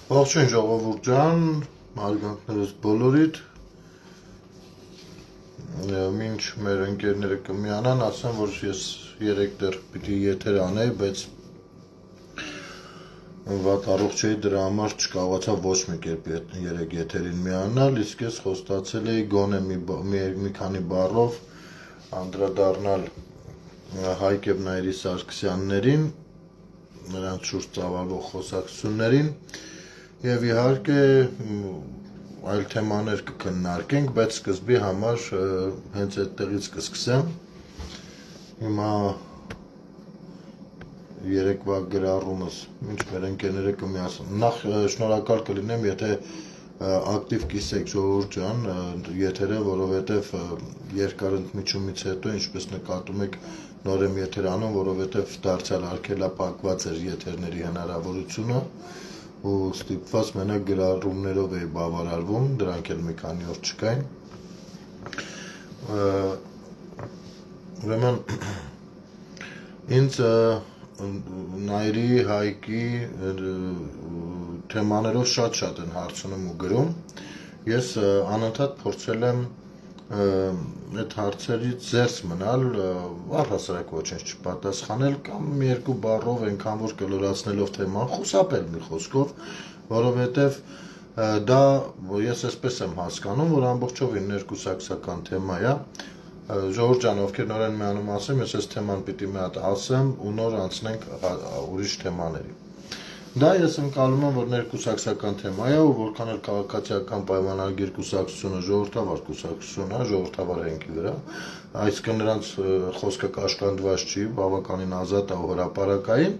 Ողջույն ժողովուրդ ջան, հարգանքներս բոլորիդ, մինչ մեր ընկերները կմիանան, ասեմ, որ ես երեք դեռ պիտի եթեր անեի, բայց վատ առողջ էի, դրա համար չկարողացա ոչ մի կերպ երեք եթերին միանալ, իսկ ես խոստացել էի գոնե մի քանի բառով անդրադառնալ Հայկ եւ Նայիրի Սարգսյաններին, նրանց շուրջ ծավալվող խոսակցություններին եւ իհարկե այլ թեմաներ կքննարկենք, բայց սկզբի համար հենց այդտեղից կսկսեմ։ Հիմա երեկվա գրառումս, ինչ մեր ընկերները կմիացան։ Նախ շնորհակալ կլինեմ, եթե ակտիվ կիսեք ժողովուրդ ջան եթերը, որովհետև երկար ընդմիջումից հետո, ինչպես նկատում եք, նոր եմ եթեր անում, որովհետև դարձյալ արգելափակված էր եթերների հնարավորությունը ու ստիպված մենակ գրառումներով էի բավարարվում, դրանք էլ մի քանի օր չկային։ Ուրեմն ինձ Նայիրի, Հայկի թեմաներով շատ են հարցնում ու գրում։ Ես անընդհատ փորձել եմ այդ հարցերից զերծ մնալ, առհասարակ ոչինչ չպատասխանել կամ մի երկու բառով այնքան որ կլորացնելով թեման խուսափել մի խոսքով, որովհետև դա ես այսպես եմ հասկանում, որ ամբողջովին ներկուսակցական թեմա է։ Ժողովուրդ ջան, ովքեր նոր են միանում ասեմ, ես այս թեման պիտի մի հատ ասեմ ու նոր անցնենք ուրիշ թեմաների։ Դա ես ընկալում եմ, որ ներկուսակցական թեմա է ու որքան էլ քաղաքացիական պայմանագիր կուսակցությունը ժողովրդավար կուսակցություն է, ժողովրդավար հենքի վրա, այսինքն նրանց խոսքը կաշկանդված չի, բավականին ազատ է ու հրապարակային,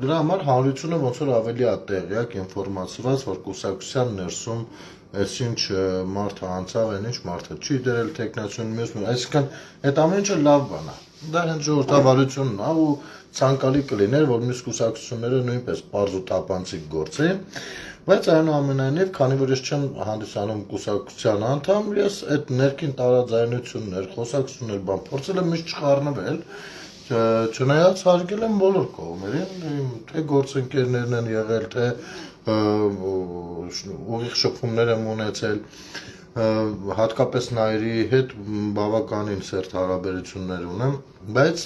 դրա համար հանրությունը ոնց որ ավելի է տեղյակ, ինֆորմացված, որ կուսակցության ներսում այսինչ մարդը անցավ, այնինչ մարդը չի դրել տեխնացիոն մյուս, այսինքն այդ ամեն ինչը լավ բան է, դա հենց ժողովրդավարությունն է ու ցանկալի կլիներ, որ մյուս կուսակցությունները նույնպես պարզ ու թափանցիկ գործեին, բայց այնուամենայնիվ, քանի որ ես չեմ հանդիսանում կուսակցության անդամ, ես այդ ներքին տարաձայնություններ, խոսակցություններ բան փորձել եմ միշտ չխառնվել, չնայած հարգել եմ բոլոր կողմերին, թե գործընկերներն են եղել, թե ուղիղ շփումներ եմ ունեցել, հատկապես Նայիրի հետ բավականին սերտ հարաբերություններ ունեմ, բայց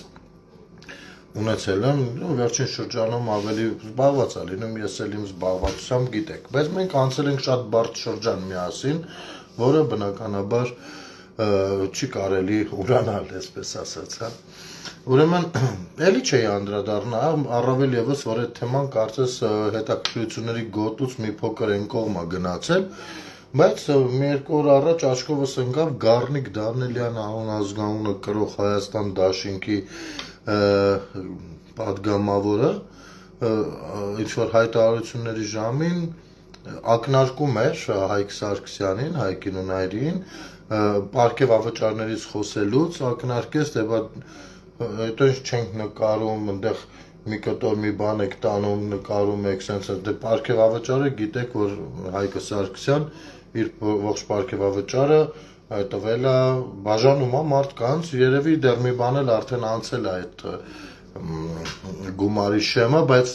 ունեցել եմ, վերջին շրջանում ավելի զբաղված է լինում, ես էլ իմ զբաղվածությամբ գիտեք, բայց մենք անցել ենք շատ բարդ շրջան միասին, որը բնականաբար չի կարելի ուրանալ, այսպես ասած, հա։ Ուրեմն, էլի չէի անդրադառնա, առավել ևս, որ այդ թեման կարծես հետաքրքրությունների գոտուց մի փոքր այն կողմ է գնացել, բայց մի երկու օր առաջ աչքովս ընկավ Գառնիկ Դանիելյան անուն ազգանունը կրող Հայաստան Դաշինքի պատգամավորը, ինչ-որ հայտարարությունների ժամին ակնարկում էր Հայկ Սարգսյանին, Հայկին ու Նայիրին, պարգև ավճարներից խոսելուց ակնարկեց, հետո ինչ չենք նկարում, այնտեղ մի կտոր մի բան եք տանում, նկարում եք, սենց դե պարգև ավճարը գիտեք, որ Հայկը Սարգսյան իր ողջ պարգև ավճարը տվել է բաժանում է մարդկանց, երևի դեռ մի բան էլ արդեն անցել է այդ գումարի շեմը, բայց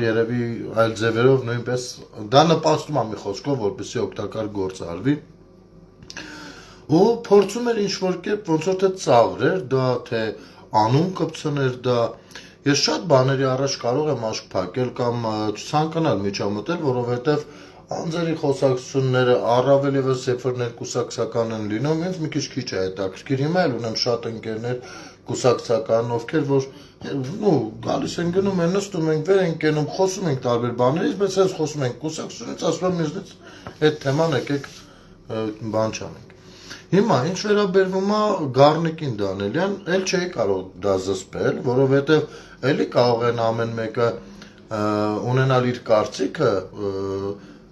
երևի այլ ձևերով նույնպես դա նպաստում է մի խոսքով, որպեսզի օգտակար գործ արվի ու փորձում էր ինչ-որ կերպ ոնց որ թե ծաղր էր, դա թե անուն կպցներ, դա ես շատ բաների առաջ կարող եմ աշկ փակել կամ ցանկանալ միջամտել, որովհետև անձերի խոսակցությունները առավել ևս երբ որ ներկուսակցական են լինում, ինձ մի քիչ է հետաքրքիր, հիմա էլ ունեմ շատ ընկերներ կուսակցական, ովքեր որ գալիս են գնում են, նստում ենք, վեր ենք կենում, խոսում ենք տարբեր բաներից, բայց հենց խոսում ենք կուսակցությունից, ասում եմ ինձնից այդ թեման եկեք բան չանենք։ Հիմա ինչ վերաբերվում է Գառնիկին Դանիելյան, էլ չէի կարող դա զսպել, որովհետև էլի կարող են ամեն մեկը ունենալ իր կարծիքը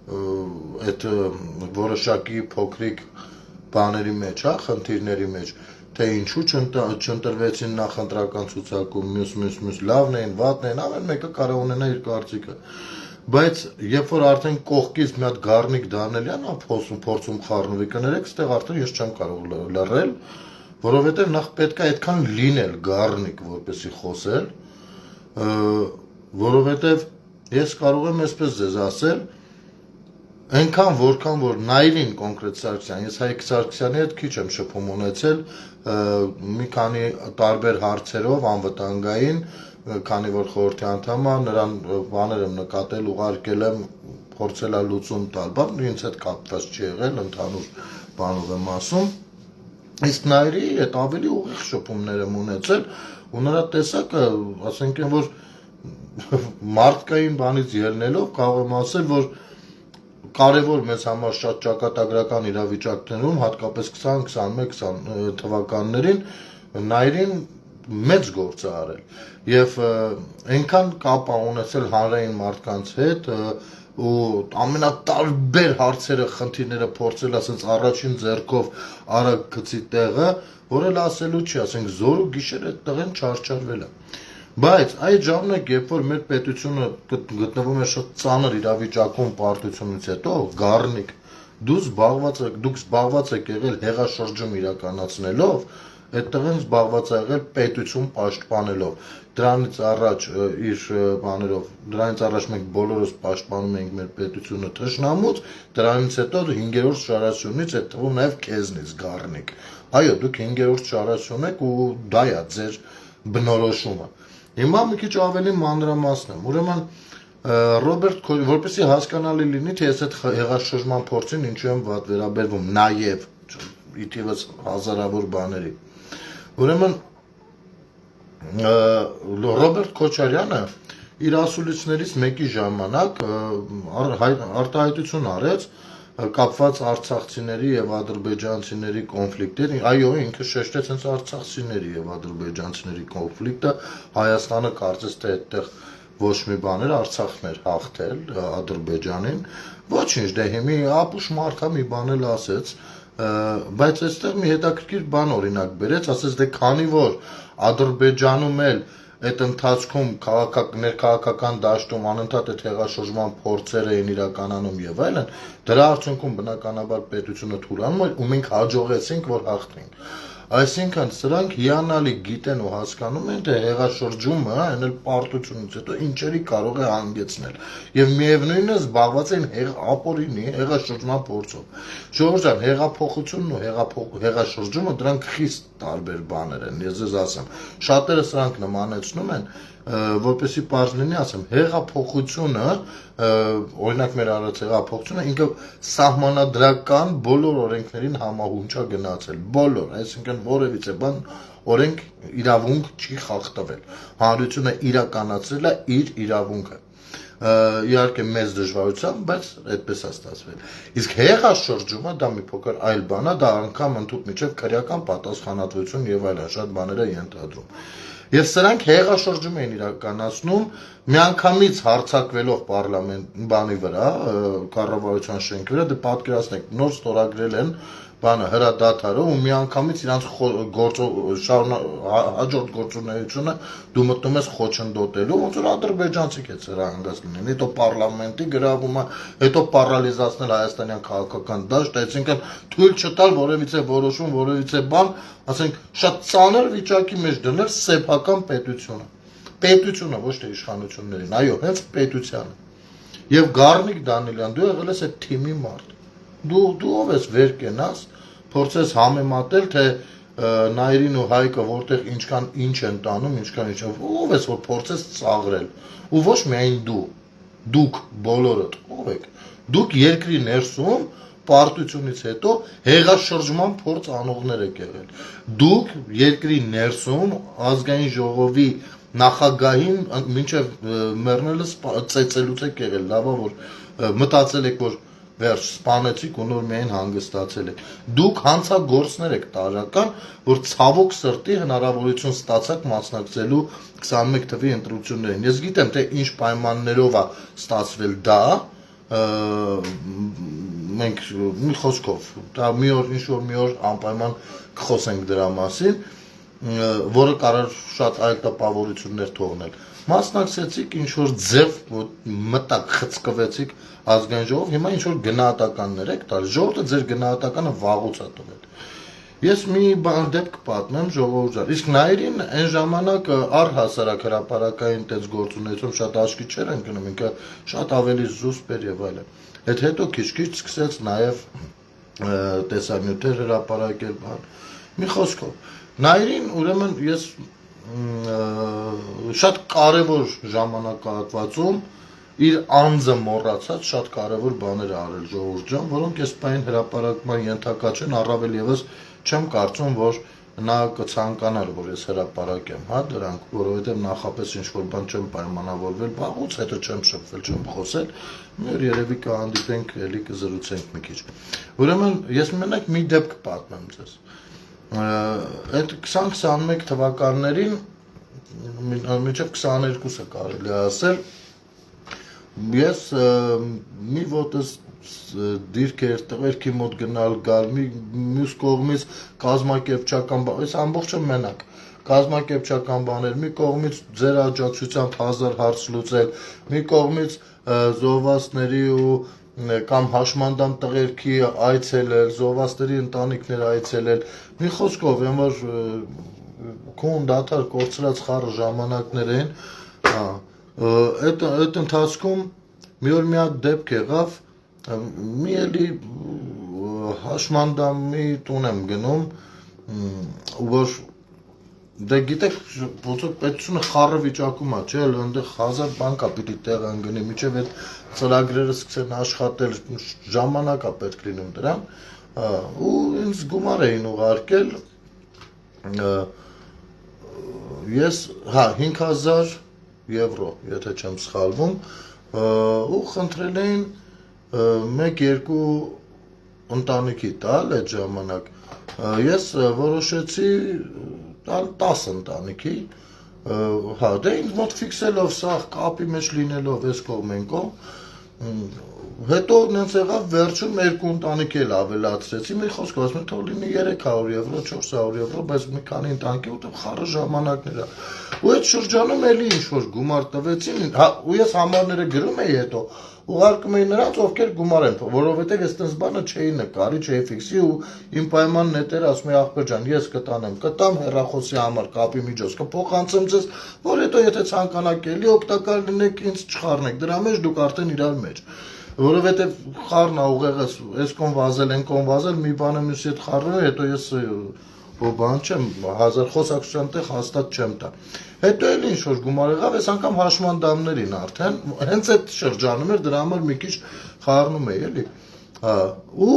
այդ որոշակի փոքրիկ բաների մեջ, հա, խնդիրների մեջ, թե ինչու չընտրվեցին նախընտրական ցուցակում, մյուս լավն էին, վատն էին, ամեն մեկը կարող ունենա իր կարծիքը։ Բայց երբ որ արդեն կողքից մի հատ Գառնիկ Դանիելյան է փորձում խառնվի, կներեք, ստեղ արդեն ես չեմ կարող լռել, որովհետև նախ պետք է այդքան լինել Գառնիկ, որպեսզի խոսել, որովհետև Ես կարող եմ այսպես ձեզ ասել, այնքան որքան որ Նայիրին կոնկրետ Սարգսյան, ես Հայկ Սարգսյանի հետ քիչ եմ շփում ունեցել, մի քանի տարբեր հարցերով անվտանգային, քանի որ խորհրդի անդամ է, նրան բաներ եմ նկատել, ուղարկել եմ, փորձել է լուծում տալ, բայց ինձ հետ կապված չի եղել, ընդհանուր բանով եմ ասում։ Իսկ Նայիրի հետ ավելի ուղիղ շփումներ եմ ունեցել, ու նրա տեսակը, ասենք են, որ մարդկային բանից ելնելով կարող եմ ասել, որ կարևոր մեզ համար շատ ճակատագրական իրավիճակներում, հատկապես 20-21 թվականներին Նայիրին մեծ գործ է արել եւ այնքան կապ է ունեցել հանրային մարդկանց հետ ու ամենատարբեր հարցերը, խնդիրները փորձել ասենց առաջին ձեռքով արագ գծի տեղը, որ էլ ասելու չի, ասենք զոր ու գիշեր այդ տեղեն չարչարվել է։ Բայց այդ ժամանակ, երբ որ մեր պետությունը գտնվում է շատ ծանր իրավիճակում պարտությունից հետո, գառնիկ, դուք զբաղված եք եղել հեղաշրջում իրականացնելով, այդտեղեն զբաղված ա եղել պետություն պաշտպանելով։ Դրանից առաջ իր բաներով, դրանից առաջ մենք բոլորս պաշտպանում էինք մեր պետությունը թշնամուց, դրանից հետո 5-րդ շարասյունից, այդ թվում նաև քեզնից գառնիկ։ Այո, դուք 5-րդ շարասյուն եք ու դա է ձեր բնորոշումը։ Հիմա մի քիչ ավելի մանրամասն եմ։ Ուրեմն Ռոբերտ, որպեսզի հասկանալի լինի, թե ես այդ հեղաշրջման փորձին ինչու եմ վատ վերաբերվում, նաև ի թիվս հազարավոր բաների։ Ուրեմն Ռոբերտ Քոչարյանը իր ասուլիսներից մեկի ժամանակ արտահայտություն արեց կապված արցախցիների եւ ադրբեջանցիների կոնֆլիկտին, այո, ինքը շեշտեց հենց արցախցիների եւ ադրբեջանցիների կոնֆլիկտը, Հայաստանը կարծես թե այդտեղ ոչ մի բաներ Արցախն էր հաղթել Ադրբեջանին, ոչինչ, դե հիմի ապուշ մարդա մի բան էլ ասեց, բայց այստեղ մի հետաքրքիր բան օրինակ բերեց, ասեց դե քանի որ Ադրբեջանում էլ այդ ընթացքում ներքաղաքական դաշտում անընդհատ այդ հեղաշրջման փորձեր էին իրականանում եւ այլն, դրա արդյունքում բնականաբար պետությունը թուլանում էր ու մենք հաջողեցինք, որ հաղթենք։ Այսինքն սրանք հիանալի գիտեն ու հասկանում են, թե հեղաշրջումը, այն էլ պարտությունից հետո ինչերի կարող է հանգեցնել։ Եվ միևնույնն է զբաղված են ապօրինի հեղաշրջման փորձով։ Ժողովուրդ ջան, հեղափոխությունն ու հեղաշրջումը դրանք խիստ տարբեր բաներ են, ես ձեզ ասեմ։ Շատերը սրանք նմանեցնում են, որպեսզի պարզ լինի, ասեմ, հեղափոխությունը, օրինակ մեր արած հեղափոխությունը, ինքը սահմանադրական բոլոր օրենքներին համահունչ է գնացել, բոլոր, այսինքն որևիցե բան օրենք իրավունք չի խախտվել։ Հանրությունը իրականացրել է իր իրավունքը։ Իհարկե մեծ դժվարությամբ, բայց այդպես է ստացվել։ Իսկ հեղաշրջումը դա մի փոքր այլ բան է, դա անգամ ընդհանուր միջև քրեական պատասխանատվություն եւ այլն շատ բաներ է ենթադրում։ Եվ սրանք հեղաշրջում էին իրականացնում միանգամից հարձակվելով պարլամենտ բանի վրա, կառավարության շենքի վրա, դե պատկերացնեք, նոր ստորագրել են բանը հրադադարը ու միանգամից իրանց հաջորդ գործունեությունը դու մտնում ես խոչընդոտելու, ոնց որ ադրբեջանցիք է սրա հանգած լինեն, հետո պարլամենտի գրավումը, հետո պարալիզացնել հայաստանյան քաղաքական դաշտ, այսինքն թույլ չտալ որևիցե որոշում, որևիցե բան, ասենք շատ ծանր վիճակի մեջ դնել սեփական պետությունը, ոչ թե իշխանություններին, այո, հենց պետությանը։ Եվ Գառնիկ Դանիելյան, դու եղել ես այդ թիմի մարդ։ Դու ով ես վեր կենաս, փորձես համեմատել, թե Նայիրին ու Հայկը որտեղ ինչքան ինչ են տանում, ինչքան ինչ, ով ես որ փորձես ծաղրել։ Ու ոչ միայն դուք բոլորդ, ով եք։ Դուք երկրի ներսում պարտությունից հետո հեղաշրջման փորձ անողներ եք եղել։ Դուք երկրի ներսում ազգային ժողովի նախագահին մինչև մեռնելը ծեծելուց եք եղել, լավա որ մտածել եք, որ վերջ սպանեցիք ու նոր միայն հանգստացել եք։ Դուք հանցագործներ եք տարական, որ ցավոք սրտի հնարավորություն ստացաք մասնակցելու 21 թվականի ընտրություններին։ Ես գիտեմ, թե ինչ պայմաններով է ստացվել դա, մենք մի խոսքով, դա ինչ-որ մի օր անպայման կխոսենք դրա մասին, որը կարող շատ այլ տպավորություններ թողնել։ Մասնակցեցիք ինչ-որ ձև մտակ խցկվեցիք ազգային ժողով, հիմա ինչ-որ գնահատականներ եք տալ, ժողովուրդը ձեր գնահատականը վաղուց է տվել։ Ես մի բան դեպք պատմեմ ժողովուրդ։ Իսկ նայրին այն ժամանակ առհասարակ հրապարակային տես գործունեություն շատ աչքի չէր ընկնում, ինքը շատ ավելի զուսպ էր եւ այլն։ Այդ հետո քիչ-քիչ սկսեց նաեւ տեսանյութեր հրապարակել, բան։ Մի խոսքով, նայրին ուրեմն ես շատ կարևոր ժամանակահատվածում իր անձը մոռացած շատ կարևոր բաներ արել ժողովուրդ ջան, որոնք այս պայն հրապարակման ենթակա չեն, առավել եւս չեմ կարծում, որ նա կցանկանար, որ ես հրապարակեմ, հա, դրանք, որովհետեւ նախապես ինչ-որ բան չեմ պայմանավորվել, բաղուց հետո չեմ շփվել, չեմ խոսել, մի օր երևի կհանդիպենք, էլի կզրուցենք մի քիչ։ Ուրեմն ես մենակ մի դեպք պատմեմ ձեզ։ Այդ 2021 թվականներին մինչև 22-ը կարելի է ասել, ես մի ոտս դիրքեր տղերքի մոտ գնալ գալ, մյուս կողմից կազմակերպչական բան, ես ամբողջը մենակ կազմակերպչական բաներ, մի կողմից ձեր աջակցությամբ 1000 հարց լուծել, մի կողմից զոհվածների ու կամ հաշմանդամ տղերքի այցելել, զոհվածների ընտանիքներ այցելել, մի խոսքով, այն որ քուն դաթար կորցրած խառը ժամանակներ են, այդ ընթացքում մի օր մի հատ դեպք եղավ, մի էլի հաշմանդամի տուն եմ գնում, որ դե գիտեք, ոնց որ պետությունը խառը վիճակում է, չէ՞, այնտեղ 1000 բան կա պիտի տեղ ընկնի, մինչև այդ ծրագրերը սկսեն աշխատել, ժամանակ է պետք լինում դրան, ու ինձ գումար էին ուղարկել, ես, հա, 5000 եվրո, եթե չեմ սխալվում, ու խնդրել էին 1-2 ընտանիքի տալ այդ ժամանակ, ես որոշեցի տալ 10 ընտանիքի, հա, դե ինձ մոտ ֆիքսելով սաղ կապի մեջ լինելով ես կողմ են կողմ, հետո նենց եղավ վերջում 2 ընտանիք էլ ավելացրեցի, մի խոսքով ասում եմ թող լինի 300 եվրո, 400 եվրո, բայց մի քանի ընտանիքի ուտեմ խառը ժամանակներ է, ու այդ շրջանում էլի ինչ-որ գումար տվեցին, հա, ու ես համարները գրում էի հետո, ուղարկում էի նրանց, ովքեր գումար են, որովհետև ես տես բանը չէի նկարի, չէի ֆիքսի ու իմ պայման նետերը ասում էի ախպեր ջան, ես կտամ հեռախոսի համար կապի միջոց, կփոխանցեմ ձեզ, որ հետո եթե ցանկանաք էլի օգտակար լինեք, ինձ չխառնեք, դրա մեջ դուք արդեն իրար մեջ, որովհետև խառնա ուղեղս, այս կոն վազել, են կոն վազել, մի բանը մյուսի հետ խառնում է, հետո ես բան չեմ, 1000 խոսակցության տեղ հաստատ չեմ տա։ Հետո էլ ինչ-որ գումար եղավ, այս անգամ հաշմանդամներին արդեն, հենց այդ շրջանում էր, դրա համար մի քիչ խառնում էի, էլի։ Ու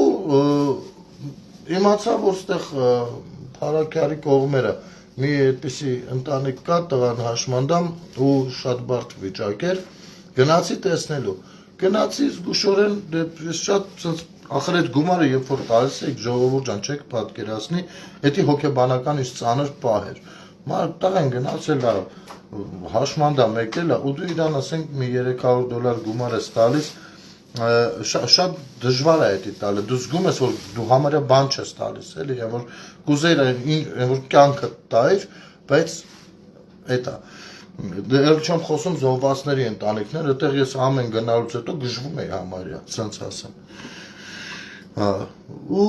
իմացա, որ ստեղ Փարաքյարի կողմերը մի այդպիսի ընտանիք կա, տղան հաշմանդամ ու շատ բարդ վիճակ էր, գնացի տեսնելու։ Գնացի զգուշորեն, ես շատ ախր այդ գումարը երբ որ տալիս եք ժողովուրդ ջան չեք պատկերացնի, դա հոգեբանական ինչ ծանր պահ էր։ Մար տղեն գնացել է հաշմանդամ եկել է ու դու իրան ասենք մի $300 գումար ես տալիս, շատ դժվար է դա տալը։ Դու զգում ես որ դու համարյա բան չես տալիս, էլի, որ կուզեիր որ կյանքը տայր, բայց դա Դեռ չեմ խոսում զոհվածների ընտանիքներ, այդտեղ ես ամեն գնալուց հետո գժվում էի համարյա, ցենց ասեմ։ Ու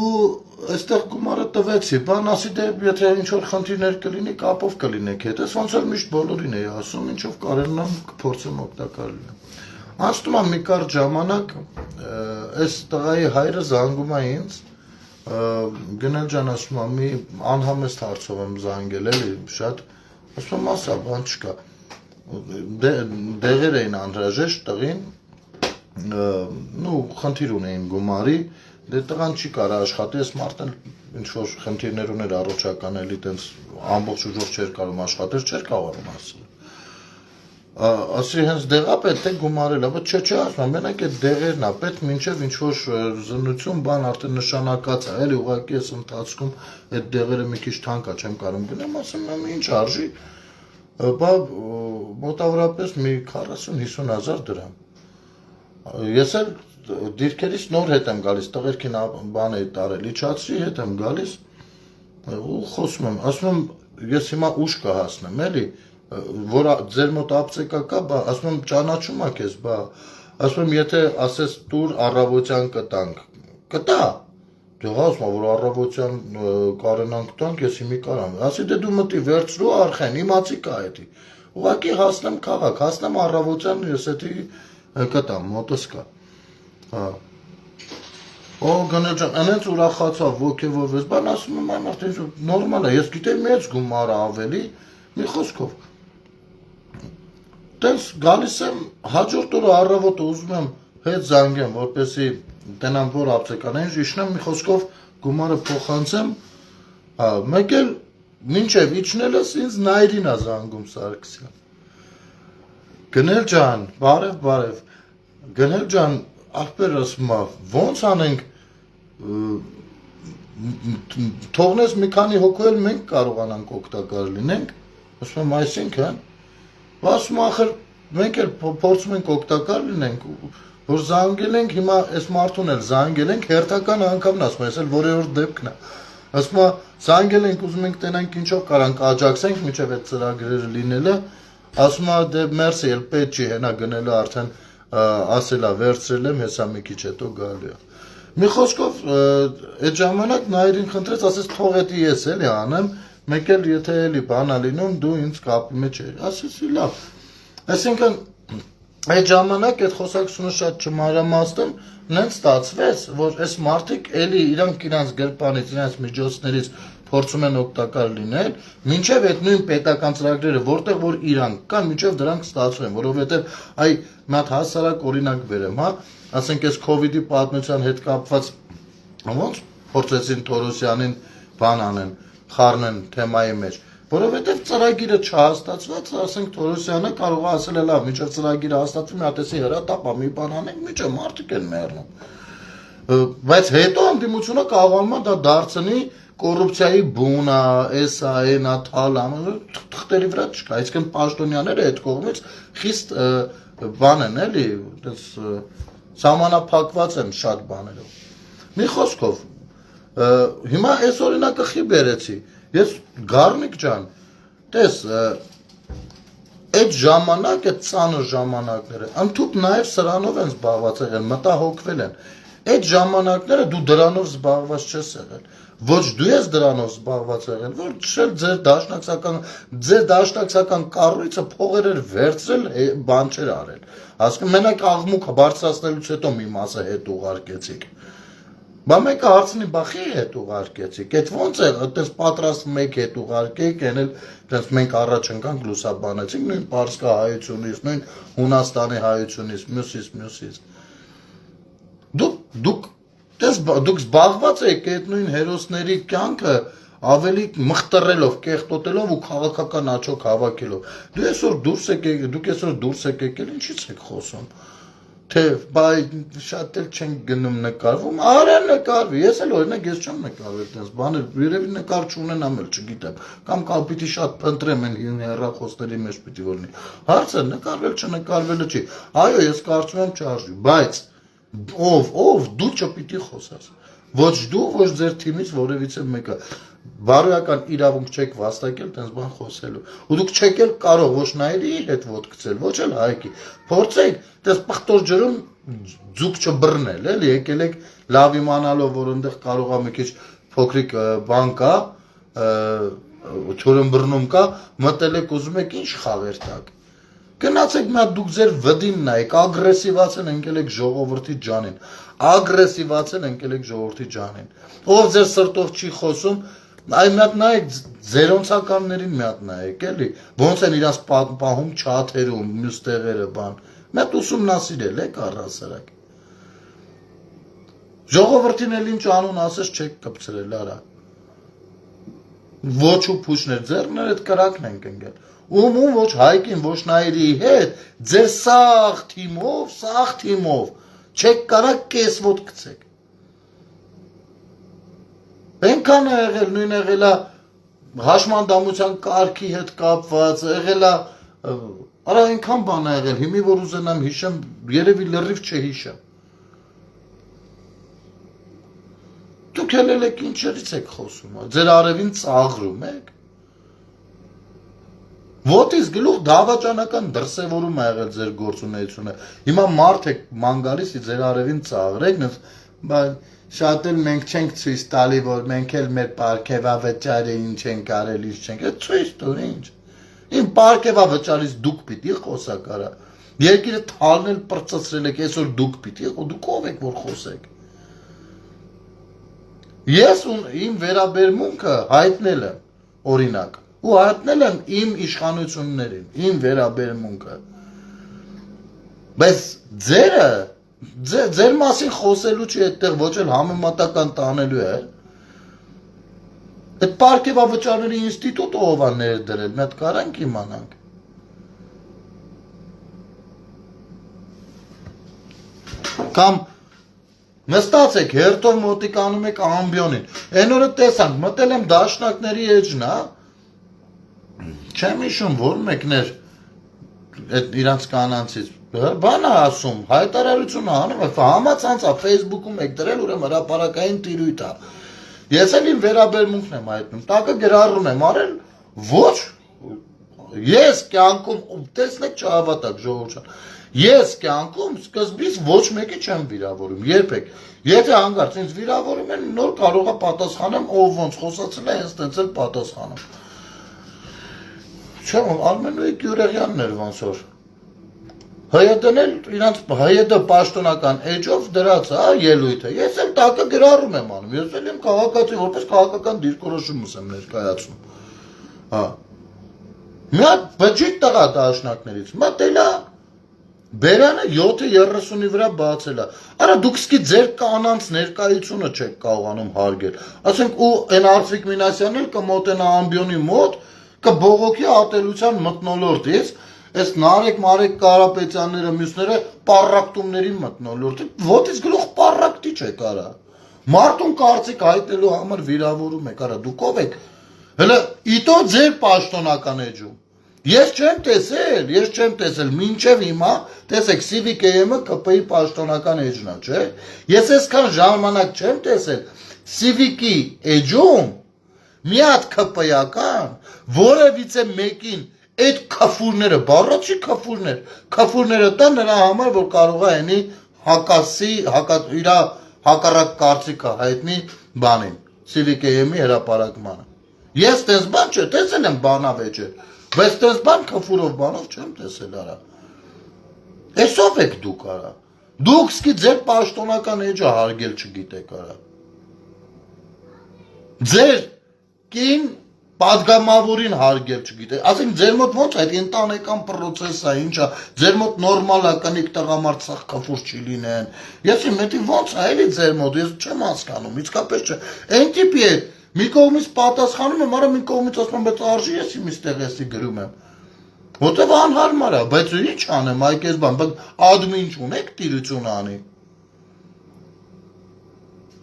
այստեղ գումարը տվեցի, բան ասի դե եթե ինչ-որ խնդիրներ կլինի, կապով կլինեք հետ, ես ոնց որ միշտ բոլորին էի ասում, ինչով կարելն եմ կփորձեմ օգտակար լինեմ։ Անցնում է մի կարճ ժամանակ, այս տղայի հայրը զանգում է ինձ, գնել ջան ասում է մի անհամեստ հարցով եմ զանգել, էլի շատ, ասում եմ ասա, բան չկա։ Դեղեր էին անհրաժեշտ տղին, խնդիր ունեին գումարի, դե տղան չի կարա աշխատի, ես մարդն ինչ-որ խնդիրներ ուներ առողջական էլի, տենց ամբողջ ուժով չէր կարում աշխատել, չէր կարողանում ասել։ Ասի հենց դեղա պետք է գումարել, բայց չէ, ասում, մենակ այդ դեղերն է, պետք մինչև ինչ-որ զննություն բան արդեն նշանակած է, էլի ուղղակի ես ընթացքում այդ դեղերը մի քիչ թանկ է, չեմ կարում գնեմ, ասում եմ ինչ արժի, բա մոտավորապես մի 40-50 հազար դրամ։ Ես էլ դիրքերից նոր հետ եմ գալիս, տղերքին բան էի տարել, իջացրի հետ եմ գալիս ու խոսում եմ, ասում եմ ես հիմա ուշ կհասնեմ, էլի, որ ձեր մոտ ապտեկա կա, բա ասում եմ ճանաչում ա քեզ, բա ասում եմ եթե ասես տուր առավոտյան կտանք, կտա, Դե ասում որ առավոտյան կարենանք տանք, ես հիմի կարամ։ Ասի դե դու մտի վերցրու Արխեն, իմացի կա էդի։ Ուղղակի հասնեմ քաղաք, հասնեմ առավոտյան ես էդի կտամ, մոտս կա։ Հա։ Օ գնել ջան, այնց ուրախացավ, ոգևորվեց, բան ասում եմ այն արդեն նորմալ է, ես գիտեի մեծ գումար ավելի, մի խոսքով։ Տենց գալիս եմ հաջորդ օրը առավոտը ուզում եմ հետ զանգեմ, որպեսզի տենամ որ ապտեկանային, իջնեմ մի խոսքով գումարը փոխանցեմ, հա, մեկ էլ մինչև իջնելս ինձ Նայիրին է զանգում Սարգսյան։ Գնել ջան, բարև, գնել ջան, ախպեր ասում է, ոնց անենք, թողնես մի քանի հոգու էլ մենք կարողանանք օգտակար լինենք, ասում եմ այսինքն, ասում ախր մենք էլ փորձում ենք օգտակար լինենք, որ զանգել ենք, հիմա այս մարդուն էլ զանգել ենք, հերթական անգամն ասում ես, էլ որերորդ դեպքն է, ասում է զանգել ենք, ուզում ենք տենանք ինչով կարանք աջակցենք, մինչև այդ ծրագրերը լինելը, ասում է դե մերսի էլ պետք չի հենա գնելը արդեն ասելա վերցրել եմ, հեսա մի քիչ հետո գալու է։ Մի խոսքով այդ ժամանակ Նայիրին խնդրեց, ասես թող էդի ես էլի անեմ, մեկ էլ եթե էլի բանա լինում, դու ինձ կապի մեջ էի, ասեցի լավ։ Այսինքն այդ ժամանակ այդ խոսակցությունը շատ չմանրամասնում, նենց ստացվեց, որ այս մարդիկ էլի իրանց գրպանից, իրանց միջոցներից փորձում են օգտակար լինել, մինչև այդ նույն պետական ծրագրերը, որտեղ որ իրանք կան, մինչև դրանք ստացվեն, որովհետև այ մի հատ հասարակ օրինակ բերեմ, հա, ասենք այս COVID-ի պատմության հետ կապված ոնց փորձեցին Թորոսյանին բան անեն, խառնեն թեմայի մեջ, որովհետև ծրագիրը չհաստատված, ասենք Թորոսյանը կարող է ասել լավ, մինչև ծրագիրը հաստատվի, մի հատ էսի հրատապա մի բան անենք, մինչև մարդիկ են մեռնում։ Բայց հետո անդիմությունը կարողանում է դա դարձնի կոռուպցիայի բունա, էսա, այնա, թալա, թղթերի վրա չկա, այսինքն պաշտոնյաները այդ կողմից խիստ բան են էլի, սահմանափակված են շատ բաներով։ Մի խոսքով, հիմա այս օրինակը խի բերեցի, ես Գառնիկ ջան, տես, այդ ժամանակ, այդ ծանր ժամանակները, ընդհուպ նաև սրանով են զբաղված եղել, մտահոգվել են, այդ ժամանակները դու դրանով զբաղված չես եղել, ոչ դու ես դրանով զբաղված եղել, որ չել ձեր դաշնակցական կառույցը փողեր էր վերցրել, բան չէր արել, ասում մենակ աղմուկ բարձրացնելուց հետո մի մասը հետ ուղարկեցիք, բա մեկը հարցնի բախի հետ ուղարկեցիք, այդ ոնց է, այդպես պատրաստ մեկ հետ ուղարկեք, են էլ մենք առաջ ընկանք լուսաբանեցինք, նույն Պարսկա հայությունից, նույն Հունաստանի հայությունից, մյուսից, դուք զբաղված եք այդ նույն հերոսների կյանքը ավելի մխտրելով, կեղտոտելով ու քաղաքական աչոք հավաքելով, դուք այսօր դուրս եք եկել, ինչից եք խոսում, թե շատ էլ չենք գնում նկարվում, արա նկարվի, ես էլ օրինակ ես չեմ նկարվել տես բաներ, երևի նկար չունենամ էլ չգիտեմ, կամ պիտի շատ փնտրեմ են հեռախոսների մեջ պիտի որ լինի, հարցը նկարվել չնկարվելը չի, այո ես կարծում եմ չարժի, բայց ով դու չպիտի խոսաս, ոչ դու, ոչ ձեր թիմից որևիցե մեկը, բարոյական իրավունք չեք վաստակել տենց բան խոսելու, ու դուք չեք էլ կարող ոչ Նայիրի հետ ոտ գցել, ոչ էլ Հայկի, փորձեք, տես պղտոր ջրում ձուկ չբռնել, էլի եկել եք լավ իմանալով, որ այնտեղ կարող է մի քիչ փոքրիկ բան կա, թյուրըմբռնում կա, մտել եք ուզում եք ինչ խաղեր տակ, գնացեք մի հատ դուք ձեր վդին նայեք, ագրեսիվացել ընկել եք ժողովրդի ջանին, ագրեսիվացել ընկել եք ժողովրդի ջանին, ով ձեր սրտով չի խոսում, այ մի հատ նայեք ձերոնցականներին մի հատ նայեք, էլի, ոնց են իրանց պահում չաթերում, մյուս տեղերը բան, մի հատ ուսումնասիրել եք առհասարակ, ժողովրդին էլ ինչ անուն ասես չեք կպցրել, արա, ոչ ու փուչներ, ձեռներ այդ կրակն ենք ընկել, ում ոչ Հայկին, ոչ Նայիրի հետ, ձեր սաղ թիմով, չեք կարա կես ոտ գցեք, Այնքան է եղել, նույն եղել է հաշմանդամության կարգի հետ կապված, եղել է, արա այնքան բան է եղել, հիմի որ ուզենամ հիշեմ, երևի լրիվ չհիշեմ։ Դուք ելեք ինչերից եք խոսում, ձեր արևին ծաղրում եք։ Ոտից գլուխ դավաճանական դրսևորում է եղել ձեր գործունեությունը։ Հիմա մարդ եք ման գալիս ձեր արևին ծաղրեք, Շատ էլ մենք չենք ցույց տալի, որ մենք էլ մեր պարգևավճարը ինչ ենք արել, ինչ չենք։ Այդ ցույց տուր ինչ։ Իմ պարգևավճարից դուք պիտի խոսակ արա։ Երկիրը թալնել պրծծրել եք, այսօր դուք պիտի, դուք ով եք որ խոսեք։ Ես իմ վերաբերմունքը հայտնել եմ, օրինակ, ու հայտնել եմ իմ իշխանություններին, իմ վերաբերմունքը։ Բայց ձեր մասին խոսելու չի այդտեղ ոչ էլ համեմատական տանելու է։ Այդ պարգևավճարների ինստիտուտը ով է ներդրել, մի հատ կարանք իմանանք։ Կամ նստացեք, հերթով մոտիկանում եք ամբյոնին։ Այն օրը տեսանք, մտել եմ դաշնակների էջնա, չեմ հիշում, որ մեկն էր այդ իրանց կանանցից, բան է ասում, հայտարարություն անում է, համացանց է, Facebook-ում եք դրել, ուրեմն հրապարակային տիրույթ է։ Ես էլ իմ վերաբերմունքն եմ հայտնում, տակը գրառում եմ արել, ոչ, ես կյանքում, տեսնեք չհավատակ ժողովուրդ, ես կյանքում սկզբից ոչ մեկի չեմ վիրավորում, երբեք։ Եթե հանգարց ինձ վիրավորում են, նոր կարող է պատասխանեմ, ով ոնց խոսացել է, հենց տենց էլ պատասխանում։ Չեմ, Արմենուհի Գյուրեղյանն էր ոնց որ։ ՀՅԴ-ն էլ իրանց ՀՅԴ պաշտոնական էջով դրած է ելույթը։ Ես էլ տակը գրառում եմ անում, ես էլ եմ քաղաքացի, որպես քաղաքական դիրքորոշում եմ ներկայացնում։ Հա։ Մի հատ բջիջ տղա դաշնակներից, մտել է Բերանը 7:30-ի վրա բացել է։ Արա դուք սկի ձեր կանանց ներկայությունը չեք կարողանում հարգել։ Ասենք ու այն Արծվիկ Մինասյանն էլ կմոտենա ամբյոնի մոտ, կբողոքի ատելության մթնոլորտից, այս Նարեկ Մարեկ Կարապետյանները մյուսները պարակտումների մթնոլորտի, ոտից գլուխ պարակտի չեք արա։ Մարդուն կարծիք հայտնելու համար վիրավորում եք, արա դուք ով եք։ Հələ իտո ձեր պաշտոնական էջում։ Ես չեմ տեսել, մինչև հիմա, տեսեք, CVKM-ը ԿՊ-ի պաշտոնական էջն է, չէ։ Ես այսքան ժամանակ չեմ տեսել CVK-ի էջում մի հատ ԿՊ-ական, որևիցե մեկին այդ քֆուրները, բառացի քֆուրները տան նրա համար, որ կարող է այնի հակասի, իր հակառակ կարծիքը հայտնի բանին, CVKM-ի հրապարակմանը։ Ես տես բան չէ, տեսել եմ բանավեճը, բայց տես բան քֆուրով բանով չեմ տեսել արա։ Էսով եք դուք արա։ Դուք սկի ձեր պաշտոնական էջը հարգել չգիտեք արա։ Ձեր կին պատգամավորին հարգել չգիտեք։ Ասենք ձեր մոտ ոնց այդ ընտանեկան պրոցես է, ինչ է, ձեր մոտ նորմալ է կնիկ տղամարդ սաղ քֆուր չի լինեն։ Ես իմ հետի ոնց է էլի ձեր մոտ, ես չեմ հասկանում, իսկապես չէ։ Այն տիպի է, մի կողմից պատասխանում եմ, արա մի կողմից ասում եմ, բայց արժի ես իմ իստեղ էսի գրում եմ։ Որտեվ անհարմար է, բայց ինչ անեմ, այ կես բան, բայց ադմին չունեք տիրություն անի։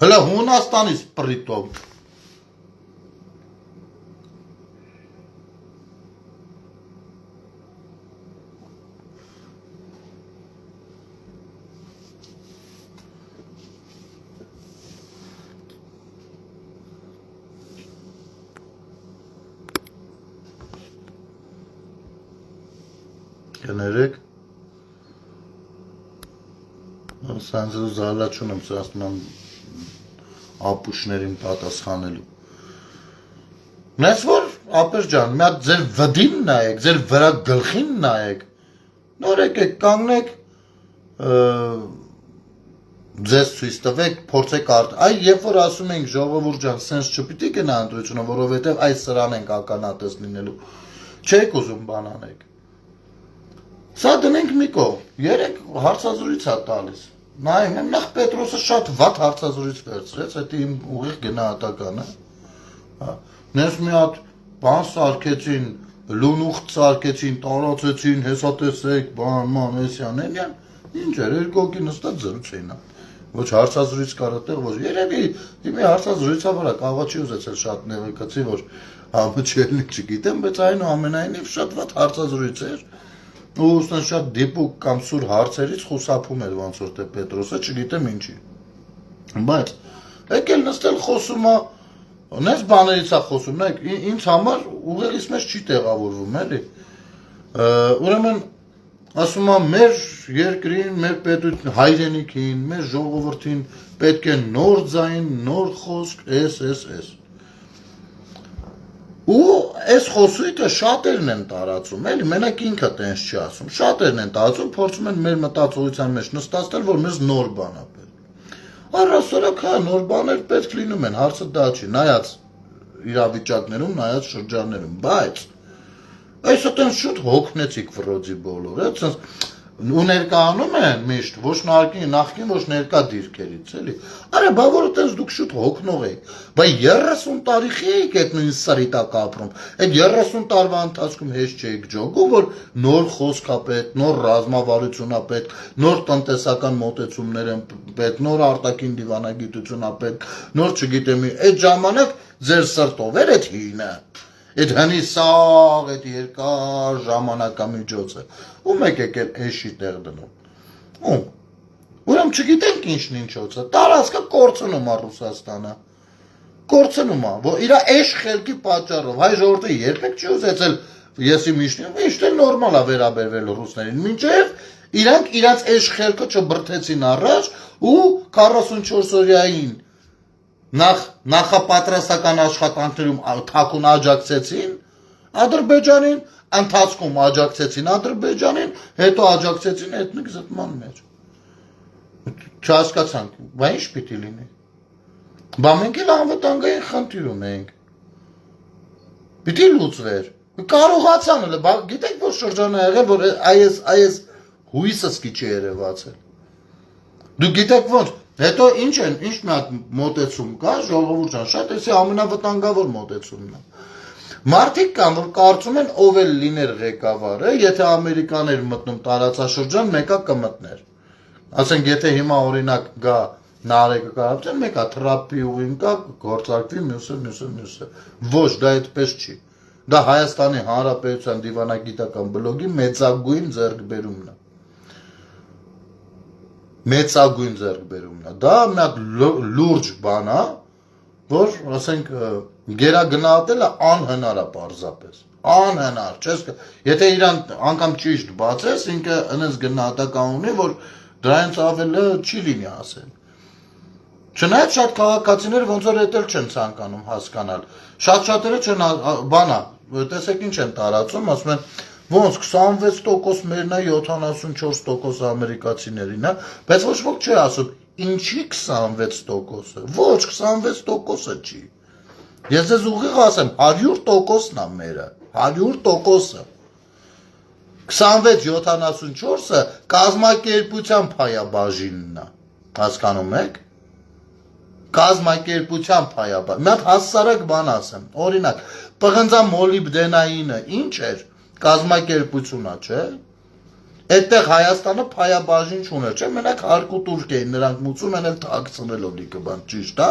Հələ Հունաստանից պրիտով։ Կներեք, սանձրու զալաչուն եմ սրասնում եմ ապուշներին պատասխանելու։ Նես որ, ապեր ճան, մի հատ ձեր վդին նայեք, ձեր վրա գլխին նայեք, նոր եկեք կանգնեք, ձեզ ցույց տվեք, փորձեք այ երբ որ ասում ենք ժողովուրդ ջան, սենց չպիտի գնա ընտրությունը, որովհետև այս սրան ենք ականատես լինելու, չեք ուզում բան անեք։ Սա դնենք մի կողմ, 3 հարցազրույց է տալիս, նայում եմ, նախ Պետրոսը շատ վատ հարցազրույց վերցրեց, այդ իմ ուղիղ գնահատականը, նես մի հատ բան սարքեցին, լունուխտ սարքեցին, տարածեցին, հեսա տեսեք, բան, էսյան, ինչ էր, երկոքի նստած զրույց էին, ոչ հարցազրույց կար այդտեղ, ոչ երևի իմի հարցազրույցա վրա կարող չի ուզեցել շատ նեղեկացի, որ համաչելնիկ չգիտեմ, բայց այնուամենայնիվ շատ վատ հարցազրույց էր, ու ուսնան շատ դիպուկ կամ սուր հարցերից խուսափում էր ոնց որ թե Պետրոսը, չգիտեմ ինչի։ Բայց եկել նստել խոսում է, նես բաներից է խոսում, նայեք, ինձ համար ուղեղից մեջ չի տեղավորվում, էլի։ Ուրեմն ասում է մեր երկրին, մեր պետություն, հայրենիքին, մեր ժողովրդին պետք է նոր ձայն, նոր խոսք, էս։ Ու այս խոսույթը շատերն են տարածում, էլի, մենակ ինքը տենց չի ասում, շատերն են տարածում, փորձում են մեր մտածողության մեջ նստացնել, որ մեզ նոր բան է պետք։ Առասարակ հա, նոր բաներ պետք լինում են, հարցը դա չի, նայած իրավիճակներում, նայած շրջաններում, բայց այս այդպես շուտ հոգնեցիք վրոձի բոլորը, ցած ու ներկայանում են միշտ ոչ նախքին ոչ ներկա դիրքերից, էլի։ Արա, բա որ այդպես դուք շուտ հոգնող եք, բա 30 տարի եք այդ նույն սրիտակ ապրում, այդ 30 տարվա ընթացքում հեշտ չեք ջոգում, որ նոր խոսք է պետք, նոր ռազմավարություն է պետք, նոր տնտեսական մոտեցումներ են պետք, նոր արտաքին դիվանագիտություն է պետք, նոր չգիտեմ, այդ ժամանակ ձեր սրտով էր այդ հինը։ Այդ հնի սաղ, այդ երկար ժամանակամիջոցը, ում եք եկել էշի տեղ դնում, ում, ուրեմ չգիտենք ինչն ինչոցը, տարածքը կործնում է Ռուսաստանը, կործնում է, որ իրա էշ խելքի պատճառով, հայ ժողովուրդը երբեք չի ուզեցել, եսի միշտ էլ նորմալ է վերաբերվել ռուսներին, մինչև իրանք իրանց էշ խելքը չբրթեցին առաջ ու 44 օրյային նախապատրաստական աշխատանքներում թաքուն աջակցեցին Ադրբեջանին, ընթացքում աջակցեցին Ադրբեջանին, հետո աջակցեցին էթնիկ զտման մեջ։ Չհասկացանք, բա ինչ պիտի լինի։ Բա մենք էլ անվտանգային խնդիր ունենք։ Պիտի լուծվեր։ Կարողացան էլ, բա գիտեք որ շրջանը եղել, որ այս հույսս քիչ է երևացել։ Դու գիտեք ոնց Հետո ինչ մի հատ մոտեցում կա, ժողովուրդ ջան, շատ էսի ամենավտանգավոր մոտեցումն է։ Մարդիկ կան, որ կարծում են ով էլ լիներ ղեկավարը, եթե ամերիկաներ մտնում տարածաշրջան, մեկը կմտներ։ Ասենք, եթե հիմա օրինակ գա Նարեկը Կարապետյան, մեկը Թրամփի ուղին կա, գործարկվի մյուսը։ Ոչ, դա այդպես չի։ Դա Հայաստանի Հանրապետության դիվանագիտական բլոգի մեծագույն ձեռքբերումն է։ Մեծագույն ձեռքբերումն է։ Դա մի հատ լուրջ բան է, որ, ասենք, գերագնահատելը անհնար է պարզապես։ Անհնար, չես եթե իրան անգամ ճիշտ բացես, ինքը այնպես գնահատական ունի, որ դրանից ավելի չի լինի ասել։ Չնայած շատ քաղաքացիներ ոնց որ էդ էլ չեն ցանկանում հասկանալ։ Շատ-շատերը չեն բանա, տեսեք ինչ են տարածում, ասում են ոնց 26% մերն է 74% ամերիկացիներին է, բայց ոչ ոք չի ասում, ինչի 26%-ը, ոչ 26%-ը չի։ Ես ձեզ ուղիղ ասեմ, 100%-ն է մերը, 100%-ը։ 26-74-ը կազմակերպության փայաբաժինն է, հասկանում եք։ Կազմակերպության փայաբաժին, մի հատ հասարակ բան ասեմ, օրինակ, պղնձա մոլիբդենայինը ինչ էր, կազմակերպությունա, չէ։ Այդտեղ Հայաստանը փայաբաժին չուներ, չէ, մենակ հարկուտուրք էին, նրանք մուծում են էլ թաքցնելով լիքը բան, ճիշտ է։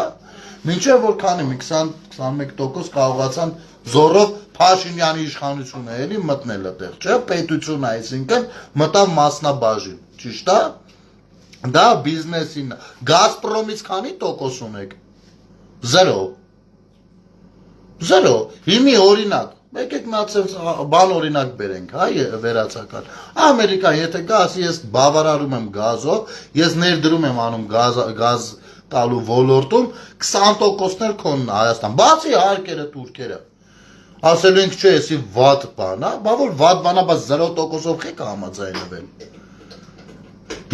Մինչև որ քանի մի 20-21% կարողացան զորով Փաշինյանի իշխանությունը էլի մտնել այդտեղ, չէ, պետությունը, այսինքն մտավ մասնաբաժին, ճիշտ է։ Դա բիզնեսին, Գազպրոմից քանի տոկոս ունեք։ 0։ Հիմի օրինակ, եկեք մի հատ բան օրինակ բերենք, հա, վերացական։ Ամերիկան եթե գա, ասի ես բավարարում եմ գազով, ես ներդրում եմ անում գազ տալու ոլորտում, 20%-ն էլ քոնն է Հայաստան, բացի հարկերը, տուրքերը։ Ասելու ենք չէ, եսի վատ բան, հա, բա որ վատ բան է, բայց 0%-ով խեք համաձայնվել։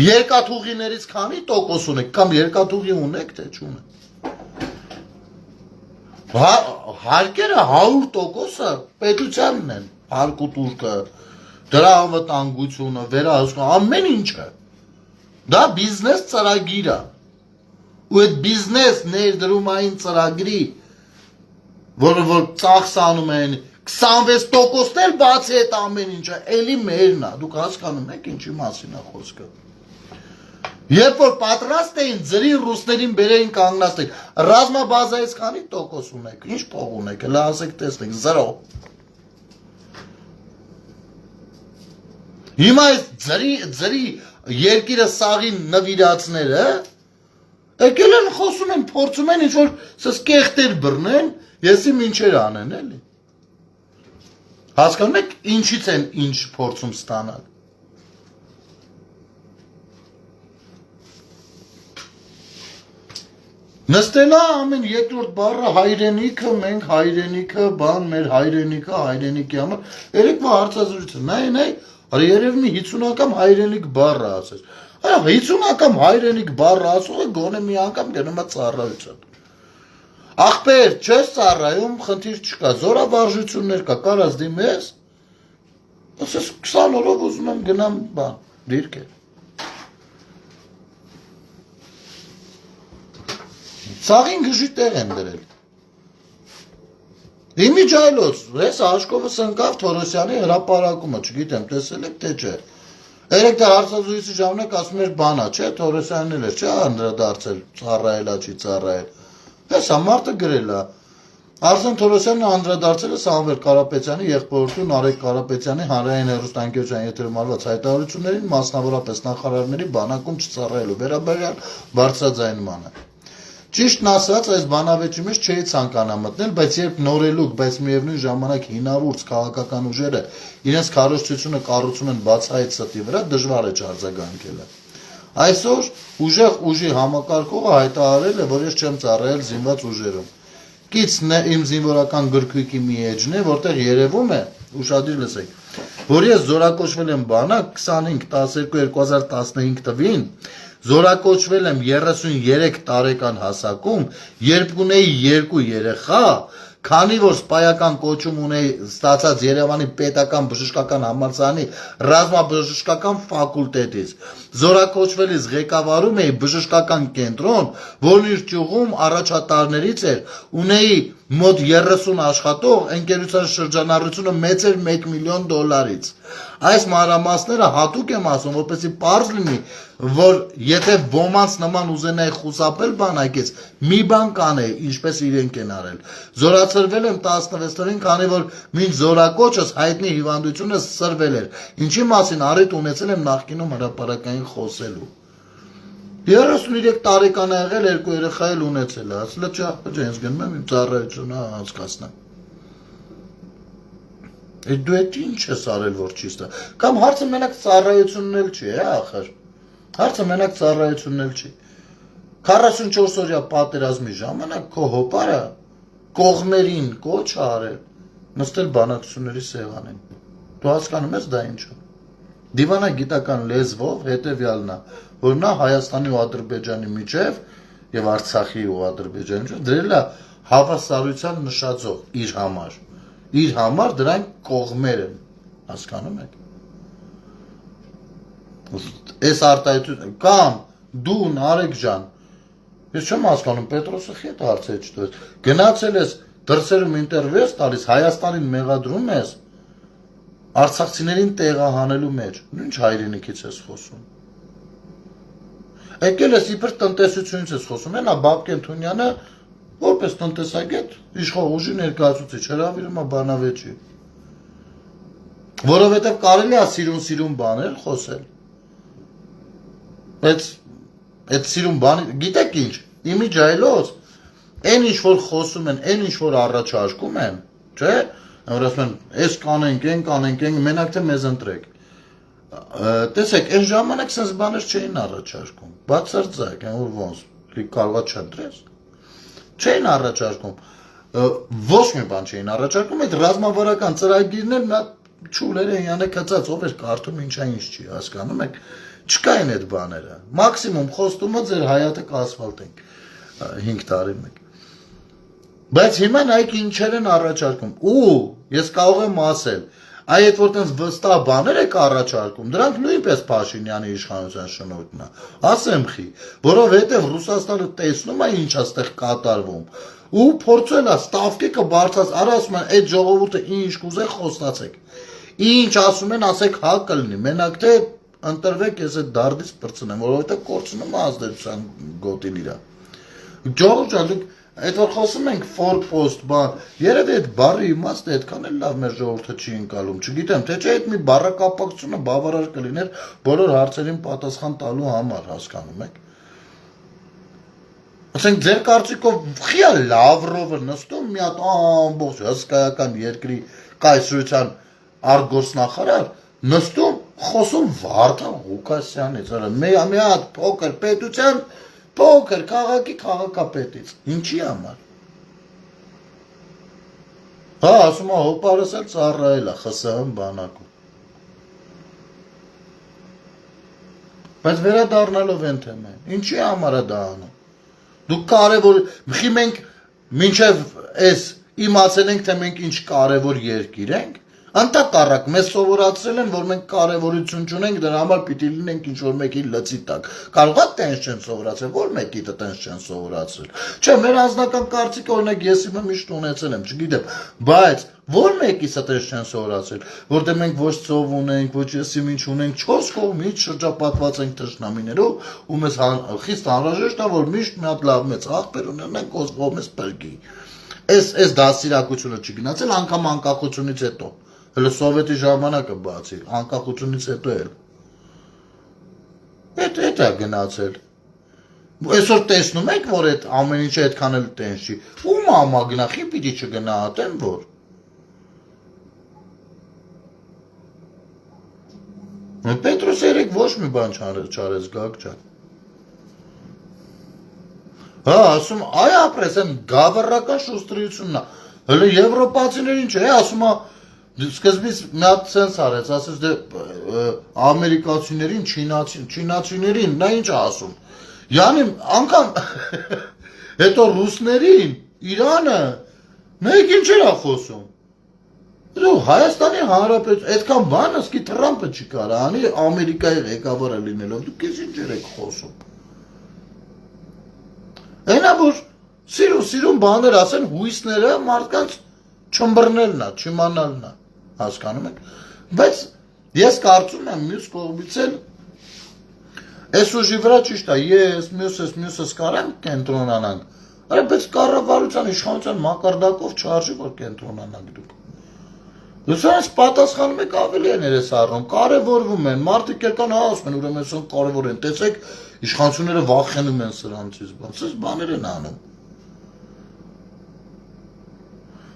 Երկաթուղիներից քանի տոկոս ունեք, կամ երկաթուղի ունեք, թե չունեք։ Հարկերը 100%-ը պետությանն են, հարկուտուրքը, դրա անվտանգությունը, վերահսկումը, ամեն ինչը։ Դա բիզնես ծրագիր է։ Ու այդ բիզնես ներդրումային ծրագրի, որ ծախսանում են 26%-ն էլ բացի այդ ամեն ինչը, էլի մերն է, դուք հասկանում եք ինչի մասին է խոսքը։ Երբ որ պատրաստ էին ձրի ռուսներին բերեին կանգնացնել, ռազմաբազայից քանի տոկոս ունեք, ինչ փող ունեք, հələ ասեք տեսնենք, 0։ Հիմա այս ձրի երկիրը սաղին նվիրածները եկել են խոսում են, փորձում են ինչ-որ սս կեղտեր բռնեն, եսի մինչեր անեն, էլի։ Հասկանում եք ինչից են ինչ փորձում ստանալ։ Նստելա ամեն երկրորդ բառը հայրենիքը, մենք հայրենիքը, բան, մեր հայրենիքը, հայրենիքի համար։ Երեկվա հարցազրույցը, նայ, արի երևի 50 անգամ հայրենիք բառը ասես։ Այո, 50 անգամ հայրենիք բառը ասողը գոնե մի անգամ գնում է ծառայության։ Ախպեր, չես ծառայում, խնդիր չկա, զորավարժություններ կա, կարաս դիմես։ Ասես 20 օրով ուզում եմ գնամ բան, դիրքեր։ Սաղին գժի տեղ են դրել։ Իմիջայլոց, ես Աշկովս ընկավ Թորոսյանի հրապարակումը, չգիտեմ, տեսել եք թե չէ։ Երեք դա հարցազրույցի ժամանակ ասում էր բանա, չէ, Թորոսյանն էլ էր, չէ, անդրադարձել, ծառայելա, չի ծառայել։ Հեսա մարդը գրել է։ Արսեն Թորոսյանն անդրադարձել է Սամվել Կարապետյանի եղբորորդու Նարեկ Կարապետյանի հանրային հեռուստաընկերության եթերում արված հայտարարություններին, մասնավորապես նախարարների բանակում չծառայելու վերաբերյալ բարձրաձայնմանը։ Ճիշտն ասած, այս բանավեճի մեջ չէի ցանկանա մտնել, բայց երբ նորելուկ, բայց միևնույն ժամանակ հինավուրց քաղաքական ուժերը իրենց քարոզչությունը կառուցում են բացահայտ ստի վրա, դժվար է չարձագանքելը։ Այսօր ուժեղ ուժի համակարգողը հայտարարել է, որ ես չեմ ծառայել զինված ուժերում։ Կիցն է իմ զինվորական գրքույկի մի էջն է, որտեղ երևում է, ուշադիր լսեք, որ ես զորակոչվել եմ բանակ 25/12/2015 թվին, զորակոչվել եմ 33 տարեկան հասակում, երբ ունեի 2 երեխա, քանի որ սպայական կոչում ունեի ստացած Երևանի պետական բժշկական համալսարանի ռազմաբժշկական ֆակուլտետից, զորակոչվելիս ղեկավարում էի բժշկական կենտրոն, որն իր ճյուղում առաջատարներից էր, ունեի մոտ 30 աշխատող, ընկերության շրջանառությունը մեծ էր $1 միլիոն։ Այս մանրամասները հատուկ եմ ասում, որպեսզի պարզ լինի, որ եթե ոմանց նման ուզենայի խուսափել բանակից, մի բան կանեի, ինչպես իրենք են արել։ Զորացրվել եմ 16 տարին, քանի որ մինչ զորակոչս հայտնի հիվանդությունը սրվել էր, ինչի մասին առիթ ունեցել եմ նախկինում հրապարակային խոսելու։ 33 տարեկան է եղել, 2 երեխա էլ ունեցել է, ասել է չախպեջ ես գնում եմ իմ ծառայությունը անցկացնեմ։ Դու այդ ինչ ես արել, որ չի ստա։ Կամ հարցը մենակ ծառայությունն էլ չի, ախր։ Հարցը մենակ ծառայությունն էլ չի։ 44 օրյա պատերազմի ժամանակ քո հոպարը կողմերին կոչ արել, նստել բանակցությունների սեղանին։ Դու հասկանում ես դա ինչ է։ Դիվանագիտական լեզվով հետևյալն է, որ նա Հայաստանի ու Ադրբեջանի միջև եւ Արցախի ու Ադրբեջանի միջև դրել է հավասարության նշաձող իր համար։ Իր համար դրանք կողմեր են, հասկանում եք։ Այս արտահայտությունը կամ դու Նարեկ ջան, ես չեմ հասկանում Պետրոսը հետ հարցը չտվեց։ Գնացել ես դրսերում ինտերվյու ես տալիս, Հայաստանին մեղադրում ես արցախցիներին տեղահանելու մեջ, ինչ հայրենիքից ես խոսում։ Եկել ես իբր տնտեսությունից ես խոսում, նա Բաբկեն Թունյանը որպես տնտեսագետ իշխող ուժի ներկայացուցիչ հրավիրում է բանավեճի։ Որովհետև կարելի է սիրուն բաներ խոսել։ Այդ սիրուն բանը, գիտեք ինչ, իմիջայլոց, այն ինչ որ խոսում են, այն ինչ որ առաջարկում են, չէ՞, որ ասում են, այս կանենք, այն կանենք, մենակ թե մեզ ընտրեք։ Տեսեք, այն ժամանակ sense բաներ չէին առաջարկում, բացարձակ, որ ոնց, կարողա չընտրես։ Չէին առաջարկում, ոչ մի բան չէին առաջարկում, այդ ռազմավարական ծրագիրներ նա չուլեր են յանը կծած, ով էր կարդում ինչա ինչ չի, հասկանում եք, չկային այդ բաները, մաքսիմում խոստումը ձեր հայատը կասֆալտենք 5 տարի մեկ։ Բայց հիմա նայեք ինչեր են առաջարկում, ու ես կարող եմ ասել, այդ որ տենց վստահ բաներ եք առաջարկում, դրանք նույնպես Փաշինյանի իշխանության շնորհքն է, ասեմ խի, որովհետև Ռուսաստանը տեսնում է ինչ է ստեղ կատարվում, ու փորձել է ստավկեքը բարձած, արա ասում են, այդ ժողովուրդը ինչ կուզե խոստացեք, ինչ ասում են, ասեք հա կլինի, մենակ թե ընտրվեք, ես այդ դարդից պրծնեմ, որովհետև կորցնում է ազդեցության գոտին իրա։ Ժողովուրդ ջան, դուք այդ որ խոսում ենք ֆորպոստ բան, երևի այդ բառի իմաստը այդքան էլ լավ մեր ժողովուրդը չի ընկալում, չգիտեմ, թե չէ այդ մի բառակապակցությունը բավարար կլիներ բոլոր հարցերին պատասխան տալու համար, հասկանում եք։ Ասենք ձեր կարծիքով խիա Լավրովը նստում մի հատ ամբողջ հսկայական երկրի կայսրության արտգործնախարար նստում խոսում Վարդան Ղուկասյանից, մի հատ փոքր պետության Փոքր քաղաքի քաղաքապետից։ Ինչի համար։ Հա, ասում է հոպարս էլ ծառայել է ԽՍՀՄ բանակում։ Բայց վերադառնալով են թեմեն, ինչի համար է դա անում։ Դուք կարևոր, մենք մինչև այս իմացել ենք, թե մենք ինչ կարևոր երկիր ենք, ընդհակառակ մեզ սովորացրել են, որ մենք կարևորություն չունենք, դրա համար պիտի լինենք ինչ-որ մեկի լծի տակ։ Կարող է տենց չեն սովորացրել, որ մեկի տենց չեն սովորացրել։ Չէ, մեր անձնական կարծիքը օրինակ ես իմը միշտ ունեցել եմ, չգիտեմ, բայց որ մեկիսը տենց չեն սովորացրել, որտեղ մենք ոչ ծով ունենք, ոչ եսիմ ինչ ունենք, 4 կողմից շրջապատված ենք թշնամիներով, ու մեզ խիստ անհրաժեշտ է, որ միշտ մի հատ լավ մեծ աղբեր ունենանք, ոսկով մեզ բրգի։ Այս դաստիարակությունը չգնացել անգամ անկախությունից հետո։ Հələ սովետի ժամանակը բացի, անկախությունից հետո էլ։ Այդ է գնացել։ Այսօր տեսնում եք, որ այդ ամեն ինչը այդքան էլ տենց չի։ Ում ամա գնա, խի պիտի չգնահատեն, որ։ Պետրոս երեք ոչ մի բան չարեց գակ ջան։ Հա, ասում, այ ապրես, այն գավառական շուստրությունն է։ Հələ եվրոպացիներին չէ, ասում է սկզբից մի հատ սենց արեց, ասես դե ամերիկացիներին, չինացիներին, նա ինչ է ասում։ Յանի անգամ հետո ռուսներին, Իրանը, մեկ ինչ էր խոսում։ Դու Հայաստանի Հանրապետություն, այդքան բան ասկի Թրամփը չի կարա անի Ամերիկայի ղեկավարը լինելով, դուք ես ինչ եք խոսում։ Այնա որ սիրուն բաներ ասեն հույսները մարդկանց չմբռնելն է, չիմանալն է, հասկանում եք, բայց ես կարծում եմ մյուս կողմից էլ այս ուժի վրա ճիշտ է, ես մյուսս կարեմ կենտրոնանանք, բայց կառավարության իշխանության մակարդակով չարժի որ կենտրոնանանք դուք։ Դուք այս պատասխանում եք ավելի են երես առնում, կարևորվում են, մարդիկ եկան ասում են, ուրեմն սրանք կարևոր են, տեսեք իշխանությունները վախենում են սրանցից, սրանց բաներ են անում։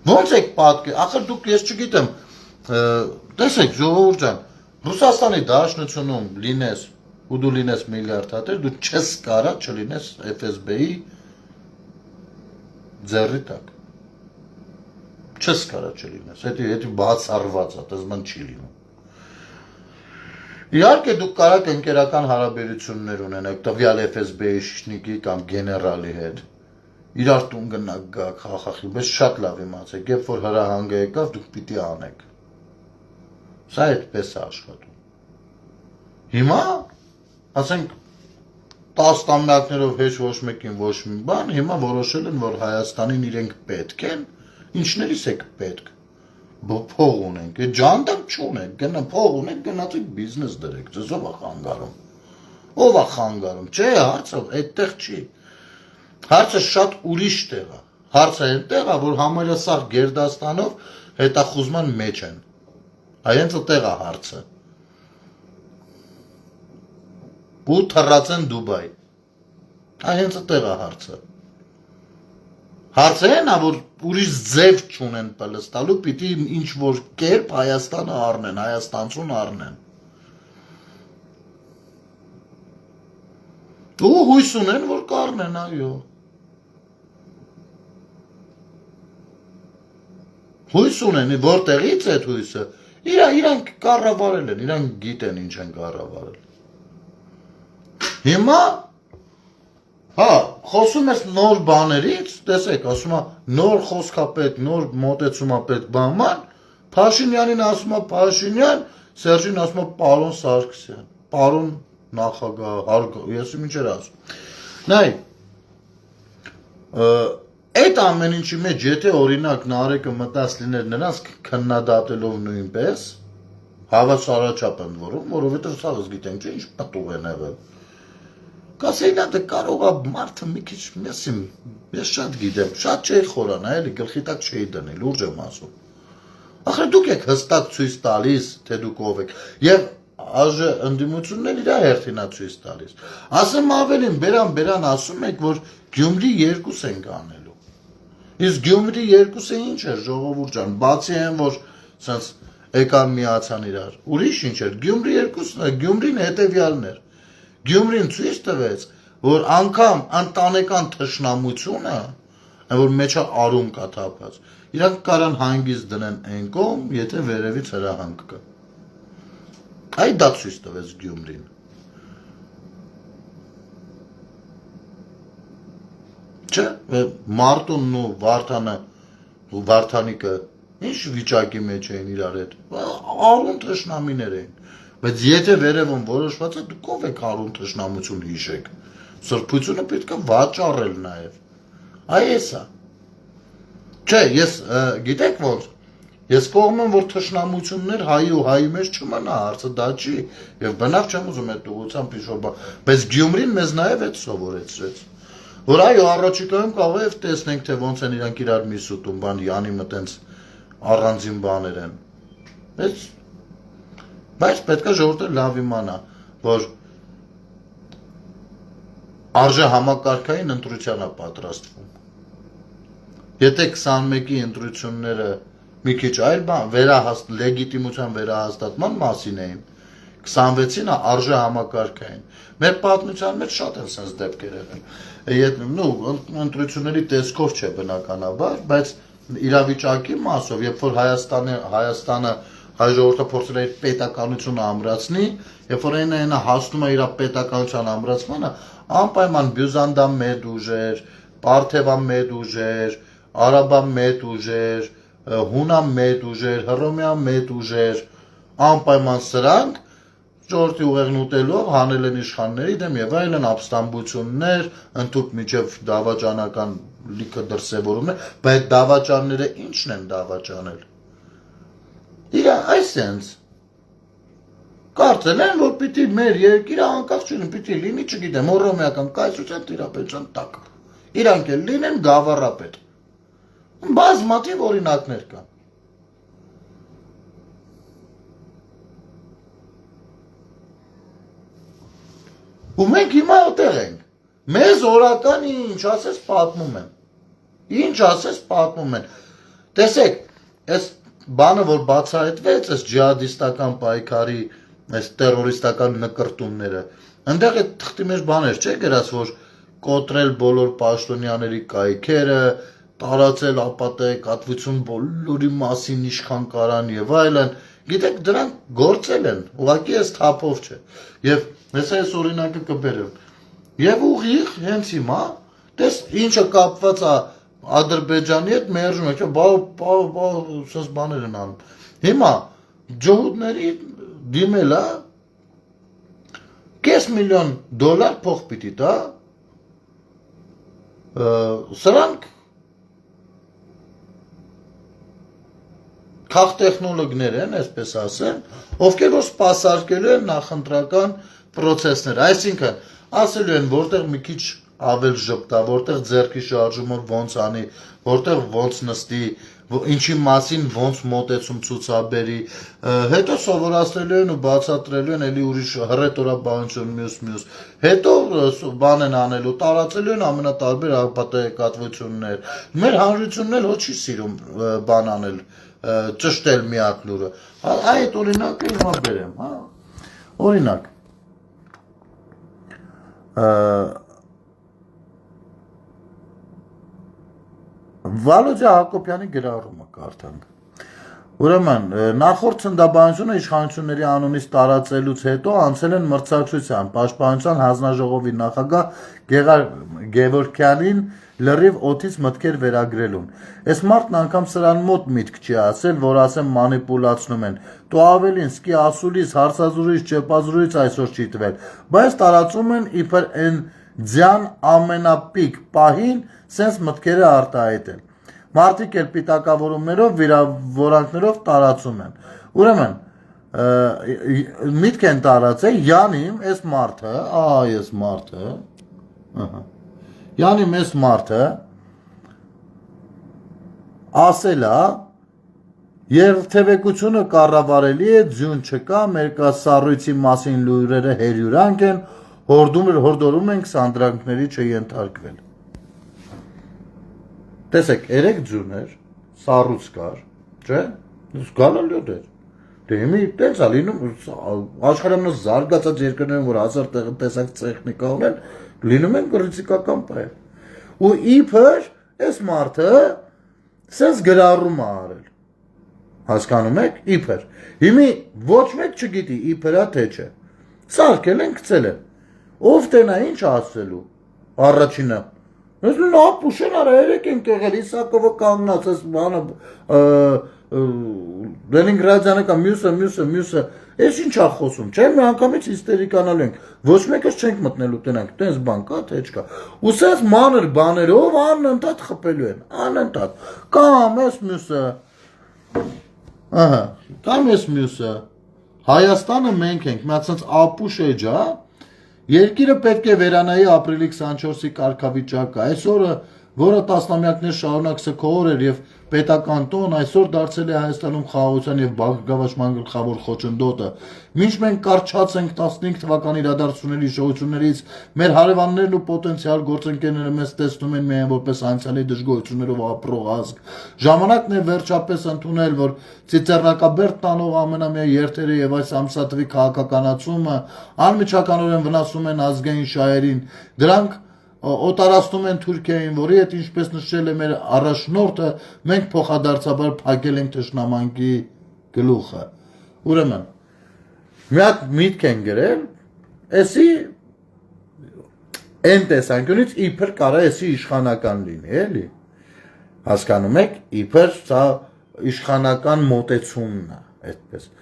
Ոնց եք պատկեր, ախր դուք ես չգիտեմ, տեսեք ժողովուրդ ջան, Ռուսաստանի Դաշնությունում լինես ու դու լինես միլիարդատեր, դու չես կարա չլինես FSB-ի ձեռի տակ։ Չես կարա չլինես, հետի բացառված է, դες ման չի լինում։ Իհարկե դուք կարաք ընկերական հարաբերություններ ունենաք տվյալ FSB-ի շիշնիկի կամ գեներալի հետ։ Իրար տուն գնաք գաք խախախի, բայց շատ լավ իմացեք, երբ որ հրահանգը եկավ, դուք պիտի անեք։ Սա այդպես է աշխատում։ Հիմա, ասենք 10 տասնամյակներով հեչ ոչ մեկին ոչ մի բան, հիմա որոշել են, որ Հայաստանին իրենք պետք են, ինչներիս եք պետք։ Փող ունենք, ջանդամ չունենք, գնա փող ունենք, գնացեք բիզնես դրեք, ձեզ ով է խանգարում։ Ով է խանգարում, չէ, հարցը այդտեղ չի։ Հարցը շատ ուրիշ տեղ է։ Հարցը այնտեղ է, որ համարյա սաղ Գերդաստանով հետախուզման մեջ են։ Այնց այդտեղ է հարցը։ Ու թռած են Դուբայ։ Այնց այդտեղ է հարցը։ Հարցը այն է, որ ուրիշ ձև չունեն պլստալու, պիտի ինչ-որ կերպ Հայաստանը առնեն, Հայաստանցուն առնեն։ Ու հույս ունեն, որ կառնեն, այո։ Հույս ունեն, որտեղից այդ հույսը, իրանք կառավարել են, իրանք գիտեն ինչ են կառավարել։ Հիմա հա, խոսում ես նոր բաներից, տեսեք, ասում է նոր խոսքապետ, նոր մոտեցումապետ բանման, Փաշինյանին ասում է Փաշինյան, Սերժին ասում է պարոն Սարգսյան, պարոն նախագահ, ես ինչ էր ասում։ Նայ, այդ ամեն ինչի մեջ, եթե օրինակ Նարեկը մտած լիներ նրանց քննադատելով նույնպես, հավասարաչափ են որում, որովհետև սա գիտենք, չէ, ինչ պտուղ են եղել։ Կասեին դա կարող է մարդը մի քիչ մեսիմ, ես շատ գիտեմ, շատ չէի խորանա, էլի գլխի տակ չէի դնել, լուրջ եմ ասում։ Ախր դուք եք հստակ ցույց տալիս, թե դուք ով եք, եւ ԱԺ ընդդիմությունն իր հերթին է ցույց տալիս։ Ասեմ ավելին, բերան ասում եք, որ Գյումրի 2 ենք անելու։ Իսկ Գյումրի 2-ը ինչ էր, ժողովուրդ ջան, բացի այն, որ սենց եկան միացան իրար։ Ուրիշ ինչ էր, Գյումրի 2-ն է, Գյումրին հետևյալն էր։ Գյումրին ցույց տվեց որ անգամ ընտանեկան թշնամությունը, որ մեջը արում կա թափած, իրանք կարան հանգիստ դնեն այն կողմ, եթե վերևից հրահանգ կա։ Այ դա ցույց տվեց Գյումրին։ Չէ, Մարտունն ու Վարդանը ու Վարդանիկը ինչ վիճակի մեջ էին իրար հետ։ Արուն թշնամիներ էին։ Բայց եթե վերևում որոշված է, դուք ով եք արուն թշնամություն հիշեք։ Սրբությունը պետք է վաճառել նաև։ Այ էսա։ Չէ, ես գիտեք ոնց։ Ես կողմ եմ, որ թշնամություններ հայի ու հայի մեջ չմնա, հարցը դա չի, եւ բնավ չեմ ուզում այդ ուղղությամբ ինչ-որ բան, բայց Գյումրին մեզ նաև այդ սովորեցրեց, որ այո, առաջիկայում կարող է տեսնենք, թե ոնց են իրանք իրար միս ուտում, բան Յանի մտենց առանձին բաներ են, բայց պետք է ժողովուրդը լավ իմանա, որ արժե համակարգային ընտրության է պատրաստվում, եթե 21-ի ընտրությունները մի քիչ այլ բան, լեգիտիմության վերահաստատման մասին էին, 26-ին արժե համակարգային։ Մեր պատմության մեջ շատ են sense դեպքեր եղել։ Ընտրությունների տեսքով չէ բնականաբար, բայց իրավիճակի մասով, երբ որ Հայաստանը հայ ժողովուրդը փորձել է իր պետականությունը ամրացնի, երբ որ այն հասնում է իր պետականության ամրացմանը, անպայման Բյուզանդան մեծ ուժեր, Պարթևան մեծ ուժեր, Արաբան մեծ ուժեր, Հունան մեծ ուժեր, Հռոմեան մեծ ուժեր, անպայման սրանք ժողովրդի ուղեղն ուտելով հանել են իշխանների դեմ եւ այլն ապստամբություններ, ընդհանուր միջև դավաճանական լիքը դրսևորումներ, բայց դավաճանները ի՞նչն են դավաճանել։ Իրա այսենց կարծել են, որ պիտի մեր երկիրը անկախ չլինի, պիտի լինի, չգիտեմ, հռոմեական կայսրության տիրապետության տակ։ Իրանք էլ լինեն գավառապետ։ Բազմաթիվ օրինակներ կան։ Ու մենք հիմա այդտեղ ենք։ Մեզ օրական ինչ ասես պատմում են։ Ինչ ասես պատմում են։ Տեսեք, այս բանը, որ բացահայտվեց, այս ջիհադիստական պայքարի, այս տերորիստական նկրտումները, այնտեղ այդ թղթի մեջ բաներ չէ գրած, որ կոտրել բոլոր պաշտոնյաների կայքերը, տարածել ապատեկատվություն բոլորի մասին իշխան եւ այլն, գիտեք, դրանք գործել են, ուղղակի այս թափով չէ։ Եվ հեսա այս օրինակը կբերեմ։ Եվ ուղիղ հենց հիմա, տես ինչը կապված է Ադրբեջանի հետ մերժում է, չէ, սենց բաներ են անում։ Հիմա ջհուդների դիմելա $500,000 փող պիտի տա, սրանք քաղտեխնոլոգներ են, այսպես ասեմ, ովքեր որ սպասարկելու են նախընտրական պրոցեսներ, այսինքն ասելու են, որտեղ մի քիչ ավել ժպտա, որտեղ ձեռքի շարժումը ոնց անի, որտեղ ոնց նստի, ինչի մասին ոնց մոտեցում ցուցաբերի, հետո սովորացնելու են ու բացատրելու են էլի ուրիշ հռետորաբանություն մյուս, հետո բան են անելու, տարածելու են ամենատարբեր ապատեկատվություններ։ Մեր հանրությունն էլ ոչ չի սիրում բան անել, ճշտել միակ լուրը։ Այդ օրինակը հիմա բերեմ, հա։ Օրինակ Վալոդյա Հակոբյանի գրառումը կարդանք։ Ուրեմն, նախորդ ցնդաբանությունը իշխանությունների անունից տարածելուց հետո անցել են մրցակցության Պաշտպանության հանձնաժողովի նախագահ Գևորգյանին լրիվ օդից մտքեր վերագրելուն։ Այս մարդն անգամ սրան մոտ միտք չի ասել, որ ասեմ մանիպուլացնում են։ Դու ավելին սկի ասուլիս, հարցազրույց, ճեպազրույց այսօր չի տվել, բայց տարածում են իբր են ձյան ամենապիկ պահին սենց մտքերը արտահայտել։ Մարդիկ էլ պիտակավորումներով, վիրավորանքներով տարածում են։ Ուրեմն, միտք են տարածել Յանիմ, այս մարդը, այս մարդը, Յանիմ այս մարդը ասել է, երթևեկությունը կառավարելի է, ձյուն չկա, մերկասառույցի մասին լուրերը հերյուրանք են, հորդորում ենք սանդրանքների չենթարկվել։ Տեսեք, 3 ձյուն էր, սառույց կար, չէ՞, զգալալիոտ էր։ Դե հիմի տենց է լինում, աշխարհում զարգացած երկրներում, որ 1000 տեսակ տեխնիկա ունեն, լինում են կրիտիկական պայել։ Ու իբր այս մարդը սենց գրառում է արել։ Հասկանում եք, իբր։ Հիմի ոչ մեկ չգիտի իբրա թե չէ։ Սարքել են, գցել են։ Ով տենա ինչ ասելու։ Առաջինը։ Ես նույն ապուշեն արա երեք են կեղել Իսակովը կանգնած այս բանը Լենինգրադյանը կամ մյուսը ես ինչ ա խոսում, չէ՞ մի անգամից հիստերիկանալու ենք։ Ոչ մեկս չենք մտնելու տենանք, տենց բան կա թե չկա։ Ու սենց մանր բաներով անընդհատ խփելու են, անընդհատ։ Կամ այս մյուսը Ահա, կամ ես մյուսը, Հայաստանը մենք ենք, մի հատ սենց ապուշ էջ է, երկիրը պետք է վերանայի ապրիլի 24-ի կարգավիճակը, այսօրը, որը տասնամյակներ շարունակ սգոր էր և պետական տոն, այսօր դարձել է Հայաստանում խաղաղության և բարգավաճման գլխավոր խոչընդոտը, մինչ մենք կարճած ենք 15 թվականի իրադարձությունների հիշողություններից, մեր հարևաններն ու պոտենցիալ գործընկերները մեզ տեսնում են միայն որպես անցյալի դժգոհություններով ապրող ազգ, ժամանակն է վերջապես ընդունել, որ ծիծեռնակաբերդ տանող ամենամյա երթերը և այս ամսաթվի քաղաքականացումը անմիջականորեն վնասում են ազգային շահերին, դրանք օտարացնում են Թուրքիային, որի հետ ինչպես նշել է մեր առաջնորդը, մենք փոխադարձաբար փակել ենք թշնամանքի գլուխը։ Ուրեմն, մի հատ միտք են գրել, էսի այն տեսանկյունից իբր կարա էսի իշխանական լինի, էլի։ Հասկանում եք, իբր սա իշխանական մոտեցումն է, այդպես։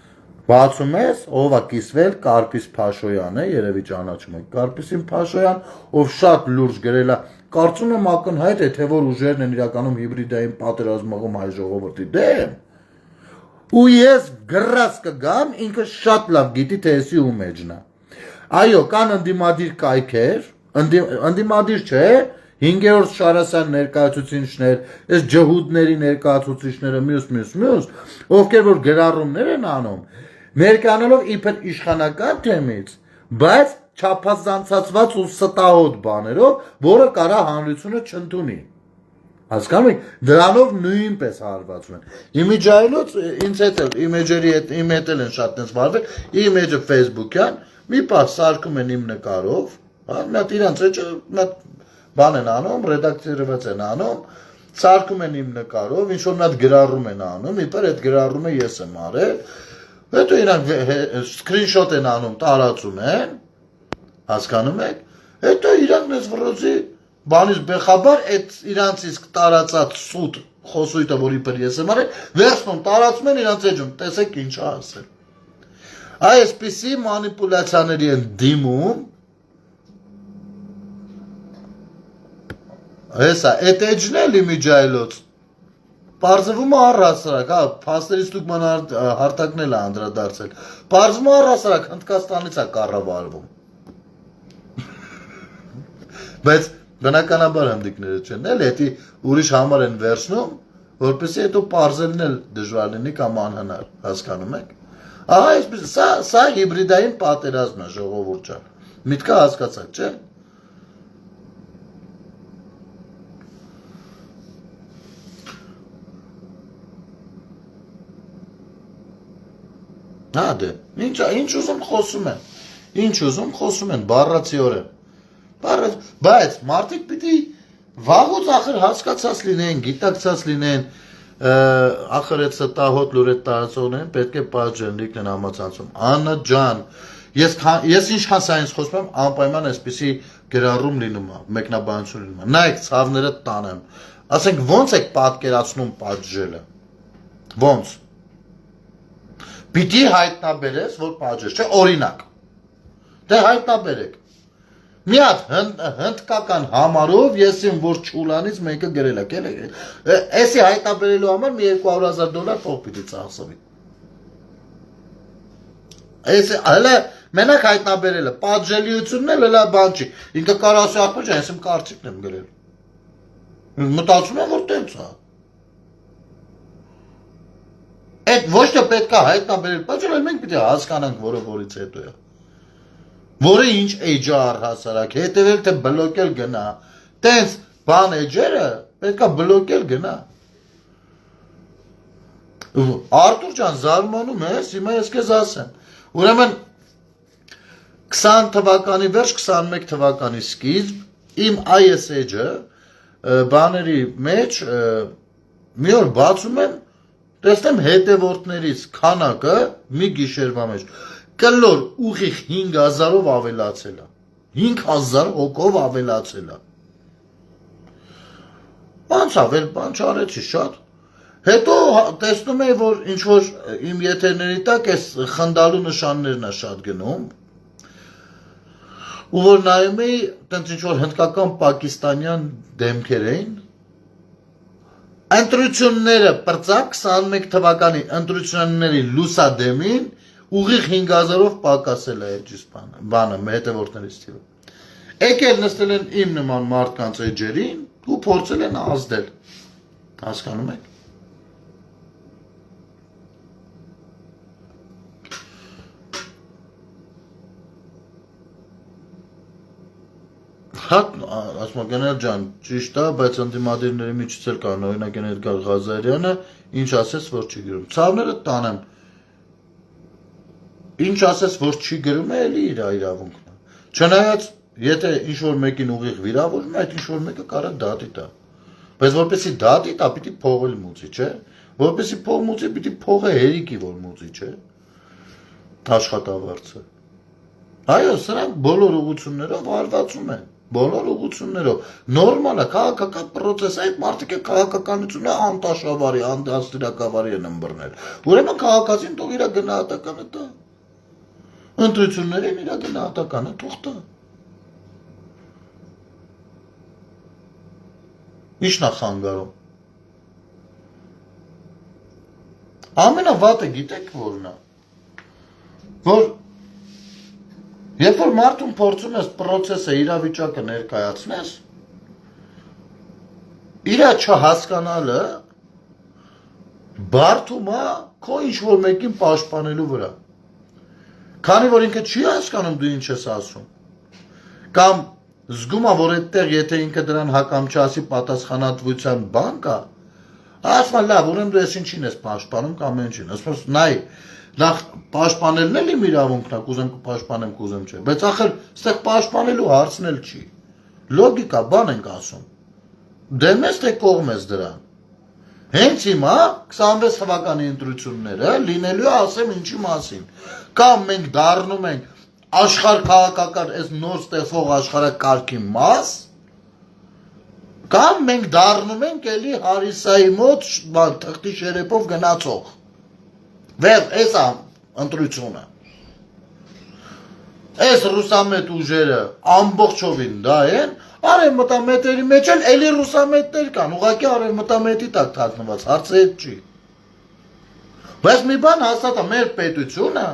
Բացում ես, ով է կիսվել, Կարպիս Փաշոյանը, երևի ճանաչում եք Կարպիսին Փաշոյան, ով շատ լուրջ գրել է, կարծում եմ ակնհայտ է, թե որ ուժերն են իրականում հիբրիդային պատերազմ մղում հայ ժողովրդի դեմ։ Ու ես գրած կգամ, ինքը շատ լավ գիտի, թե էսի ու մեջն է։ Այո, կան ընդդիմադիր կայքեր, ընդդիմադիր չէ, 5-րդ Շարասյան ներկայացուցիչներ, այս ջհուդների ներկայացուցիչները մյուս, ովքեր որ գրառումներ են անում, ներկանալով իբր իշխանական թեմից, բայց չափազանցացված ու ստահոդ բաներով, որը կարա հանրությունը չընդունի։ Հասկանում եք, դրանով նույնպես հարվածում են։ Իմիջայլոց ինձ հետ էլ, իմ հետ էլ են շատ տենց վարվել, իմեջը Facebook-յան, մի պահ սարքում են իմ նկարով, մի հատ իրանց էջը, մի հատ բան են անում, ռեդակտիրված են անում, սարքում են իմ նկարով, ինչ-որ մի հատ գրառում են անում, իբր այդ գրառումը ես եմ արել, հետո իրանք սկրինշոտ են անում, տարածում են, հասկանում եք, հետո իրանք նես վրոզի բանից բեխաբար այդ իրանց իսկ տարածած սուտ խոսույթը, որ իբր ես եմ արել, վերցնում, տարածում են իրանց էջում, տեսեք ինչ ասել։ Այսպիսի մանիպուլյացիաների են դիմում, հեսա, այդ էջն էլ իմիջայլոց, պարզվում է առհասարակ, փաստերից դուք ման հարթակն էլ է անդրադարձել, պարզվում է առհասարակ Հնդկաստանից է կառավարվում, բայց բնականաբար հնդիկները չեն էլ, հետի ուրիշ համար են վերցնում, որպեսզի հետո պարզելն էլ դժվար լինի կամ անհնար, հասկանում եք, ահա այսպես, սա հիբրիդային պատերազմ է ժողովուրդ ջան, միտքը հասկացաք, չէ՞։ Հա դե, ինչ ուզում խոսում են, բառացիորեն, բայց մարդիկ պիտի վաղուց ախր հասկացած լինեն, գիտակցած լինեն, ախր այդ ստահոդ լուրետ տարածողներին պետք է պատժեն, լիքն են համացանցում, Աննա ջան, ես ինչքան սա ինձ խոսում եմ, անպայման այսպիսի գրառում լինում է, մեկնաբանություն լինում է, նայեք ցավները տանեմ, ասենք ոնց եք պատկերացնում պատժելը, ոնց, պիտի հայտնաբերես, որ պատժես, չէ, օրինակ, դե հայտնաբերեք, մի հատ հնդկական համարով եսին, որ չուլանից մեկը գրել է, էսի հայտնաբերելու համար մի $200,000 փող պիտի ծախսվի, էսի, հələ մենակ հայտնաբերելը, պատժելիությունն էլ հələ բան չի, ինքը կարող ասի ախպեր ջան, ես իմ կարծիքն եմ գրել, մտածում եմ, որ տենց է, Այդ ոչ թե պետք է հայտնաբերել, բայց էլ մենք պիտի հասկանանք, որը որից հետո է, որը ինչ էջ է առհասարակ, հետևել թե բլոկել գնա, տենց բան էջերը պետք է բլոկել գնա, Արտուր ջան, զարմանում ես, հիմա ես քեզ ասեմ, ուրեմն 20 թվականի վերջ 21 թվականի սկիզբ իմ ISH-ը բաների մեջ մի օր բացում եմ տեսնեմ հետևորդներից քանակը մի գիշերվա մեջ կլոր ուղիղ 5000-ով ավելացել է 5000 հոգով ավելացել է Անցավ էլ բան չարեցի շատ Հետո տեսնում եմ որ ինչ որ իմ եթերների տակ էս խնդալու նշաններն է շատ գնում ու որ նայում էի տենց ինչ որ հնդկական պակիստանյան դեմքեր էին ընտրությունները պրծակ 21 թվականի ընտրությունների լուսադեմին ուղիղ 5000-ով պակասել է այդ բանը հետևորդներից թիվը եկել նստել են իմ նման մարդկանց էջերին ու փորձել են ազդել հասկանում եք Հատ ասում գնել ջան ճիշտ է բայց ընդդիմադիրների միջից էլ կան օրինակ են Էդգար Ղազարյանը ինչ ասես որ չի գրում ցավները տանեմ ինչ ասես որ չի գրում է էլի իր իրավունքն է չնայած եթե ինչ որ մեկին ուղիղ վիրավորում այդ ինչ որ մեկը կարա դատի տա բայց որպեսի դատի տա պիտի փողել մուծի չէ որպեսի փող մուծի պիտի փողը հերիկի որ մուծի չէ աշխատավարձը այո սրանք բոլոր ուղղություններով հարվածում են բոլոր ուղղություններով նորմալ է քաղաքական process այդ մարդիկը քաղաքականությունը անտաշավարի անտաստրակավարի են ըմբռնել ուրեմն քաղաքացին թող իր գնահատականը տա ընտրություններին իր գնահատականը թող տա Ինչն է խանգարում ամենավատը գիտեք որն է որ Երբ որ մարդուն փորձում ես process-ը իրավիճակը ներկայացնես իրա չհասկանալը բարդում է քո ինչ որ մեկին պաշտպանելու վրա քանի որ ինքը չի հասկանում դու ինչ ես ասում կամ զգում է որ այդտեղ եթե ինքը դրան հակամ չասի պատասխանատվության բան կա ասում է լավ ուրեմն դու ես ինչին ես պաշտպանում կամ ինչին ասում նայ Նախ պաշտպանելն էլ իմ իրավունքն է, կուզեմ կպաշտպանեմ, կուզեմ չէ, բայց ախր ստեղ պաշտպանելու հարցն էլ չի։ Լոգիկա բան ենք ասում։ Դեմ ես թե կողմ ես դրան։ Հենց հիմա 26 թվականի ընտրությունները լինելու է ասեմ ինչի մասին։ Կամ մենք դառնում ենք աշխարհ քաղաքական այս նոր ստեղծող աշխարհակարգի մաս, կամ մենք դառնում ենք էլի Հարիսայի մոտ թղթի շերեփով գնացող։ Վեր, այս ընտրությունը։ Այս ռուսամետ ուժերը ամբողջովին դա են, արևմտամետերի մեջ էլ էլի ռուսամետներ կան, ուղղակի արևմտամետի տակ թաքնված, հարցը այդ չի։ Բայց մի բան հաստատ է, մեր պետությունը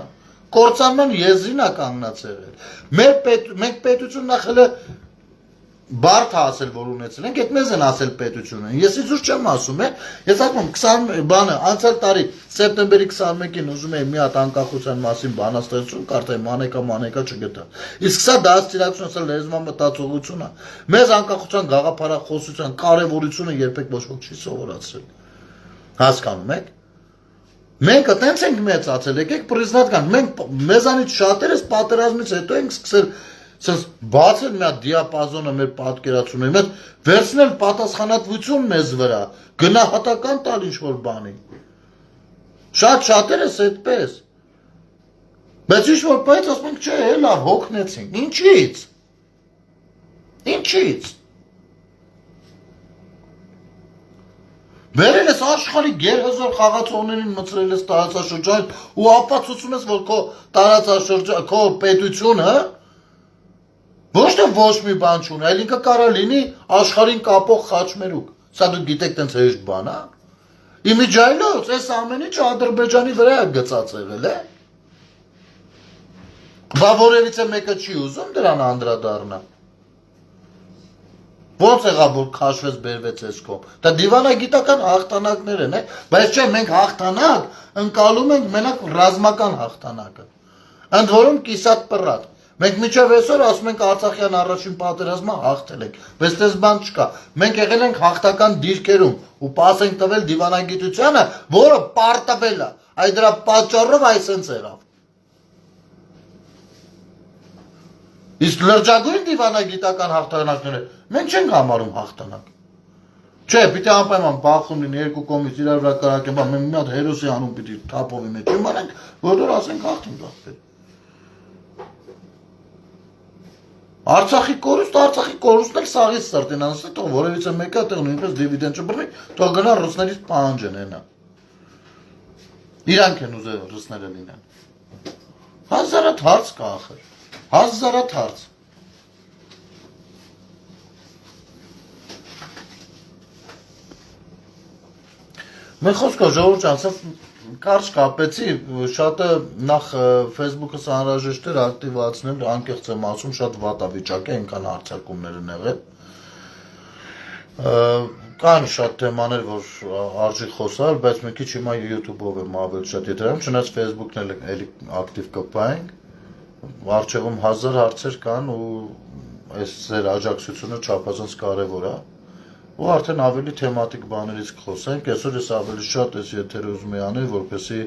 կործանման եզրին է կանգնած եղել։ Մենք պետություն նախ հələ բարդ ասել որ ունեցել ենք, այդ մեզ են ասել պետությունը։ Ես իզուր չեմ ասում, ես ասում եմ 20 բանը, անցյալ տարի սեպտեմբերի 21-ին ուզում էի մի հատ անկախության մասին բանաստեղծություն կարդալ, մանեկա չգտա։ Իսկ սա դաստիարակություն, սա լեզվական մտածողություն է։ Մեզ անկախության գաղափարախոսության կարևորությունը երբեք ոչ ոք չի սովորացրել։ Հասկանում եք։ Մենք այտենց ենք մեծացել, եկեք պրեզիդենտ կան, մենք մեզանից շատերս պատերազմից հետո ենք սկսել Սենց բացել մի հատ դիապազոնը մեր պատկերացումների մեջ, վերցնել պատասխանատվություն մեզ վրա, գնահատական տալ ինչ-որ բանի։ Շատ շատերս այդպես։ Բայց ինչ-որ բայց ասում ենք, չէ, լավ, հոգնեցինք։ Ինչից։ Ինչից։ Վերել ես աշխարհի գերհզոր խաղացողներին մտցրել ես տարածաշրջանին ու ապացուցում ես, որ քո տարածաշրջան, քո պետությունը Ոչ թե ոչ մի բան չունի, այլ ինքը կարա լինի աշխարհին կապող խաչմերուկ։ Սա դուք գիտեք տենց հեշտ բան, հա։ Իմիջայլոց, այս ամեն ինչը Ադրբեջանի վրա է գծած եղել, է։ Բա որևիցե մեկը չի ուզում դրան անդրադառնա։ Ոնց եղավ որ քաշվեց բերվեց այս կողմ։ Դա դիվանագիտական հաղթանակներ են, բայց չէ, մենք հաղթանակ ընկալում ենք մենակ ռազմական հաղթանակը։ Ընդ որում կիսատ պռատ։ Մենք միջև այսօր ասում ենք Արցախյան առաջին պատերազմը հաղթել ենք, բայց դες բան չկա։ Մենք եղել ենք հաղթական դիրքերում ու պաս ենք տվել դիվանագիտությանը, որը պարտվել է։ Այդ դրա պատճառով այսպես եղավ։ Իսկ լրջագույն դիվանագիտական հաղթանակները մենք չենք համարում հաղթանակ։ Չէ, պիտի անպայման բախում լինի երկու կողմից իրար վրա կարակեն, բա մենք մի հատ հերոսի անուն պիտի թափովի մեջ իմանանք, որ ասենք հաղթենք ախպեր։ Արցախի կորուստն էլ սաղից սրտին անցնի, թող որևիցե մեկը տեղ նույնպես դիվիդենդ չբռնի, թող գնա ռուսներից պահանջեն հենա։ Իրանք են ուզել ռուսները լինեն։ Հազարատ հարց կա ախր, հազարատ հարց։ Մեր խոսքով ժողովուրդ ջան, ասած կարճ կապեցի, շատը նախ Facebook-ս անհրաժեշտ էր ակտիվացնել, անկեղծ եմ ասում, շատ վատ վիճակ է, այնքան հարցակումներ են եղել։ Կան շատ թեմաներ, որ արժի խոսալ, բայց մի քիչ հիմա YouTube-ով եմ ավելի շատ եթերում, չնայած Facebook-ն էլ էլի ակտիվ կպայենք, առջևում 1000 հարցեր կան ու այս ձեր աջակցությունը չափազանց կարևոր է։ Ու արդեն ավելի թեմատիկ բաներից կխոսենք, այսօր ես ավելի շատ այս եթերը ուզում եի անել, որպեսզի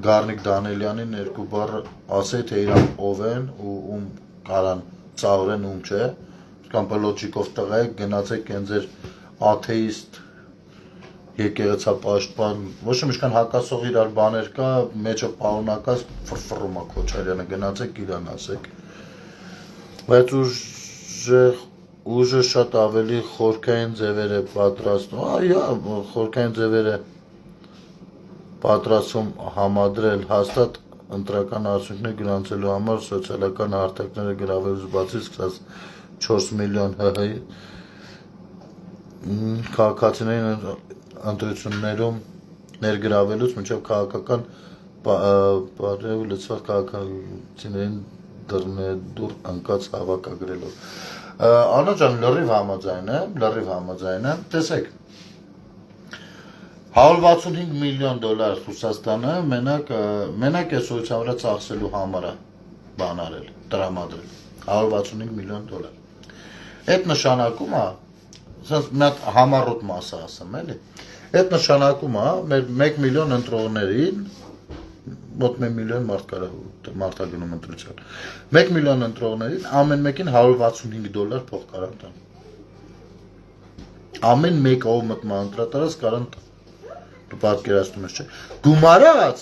Գառնիկ Դանիելյանին երկու բառ ասեի, թե իրանք ով են ու ում կարան ծաղրեն, ում չէ, կամ բլոջիկով տղա եք, գնացեք այն ձեր աթեիստ եկեղեցապաշտպան, ոչ ինչքան հակասող իրար բաներ կա, մեջը պարունակած ֆրֆռում է Քոչարյանը, գնացեք իրան ասեք։ Բայց ուժը շատ ավելի խորքային ձևեր է պատրաստում, խորքային ձևեր է պատրաստում համադրել հաստատ ընտրական արդյունքներ գրանցելու համար սոցիալական հարթակները գրավելուց բացի սկսած 4 միլիոն ՀՀ քաղաքացիներին ընտրություններում ներգրավելուց մինչև քաղաքական բարև լծված քաղաքացիներին դռնեդուր ընկած հավաքագրելով։ Անո ջան, լրիվ համաձայն է, տեսեք, 165 միլիոն դոլար Ռուսաստանը մենակ է սոցիալ վրա ծախսելու համար է բան արել, տրամադրել, 165 միլիոն դոլար։ Այդ նշանակում է, ասած մի հատ համառոտ մասը ասեմ, էլի, այդ նշանակում է մեր 1 միլիոն ընտրողներին, մոտ 1 միլիոն մարդագնում ընտրության, 1 միլիոն ընտրողներին ամեն մեկին 165 դոլար փող կարան տան։ Ամեն մեկը ով մտնում ընտրատարած կարան տան։ Դու պատկերացնում ես, չէ։ Գումարած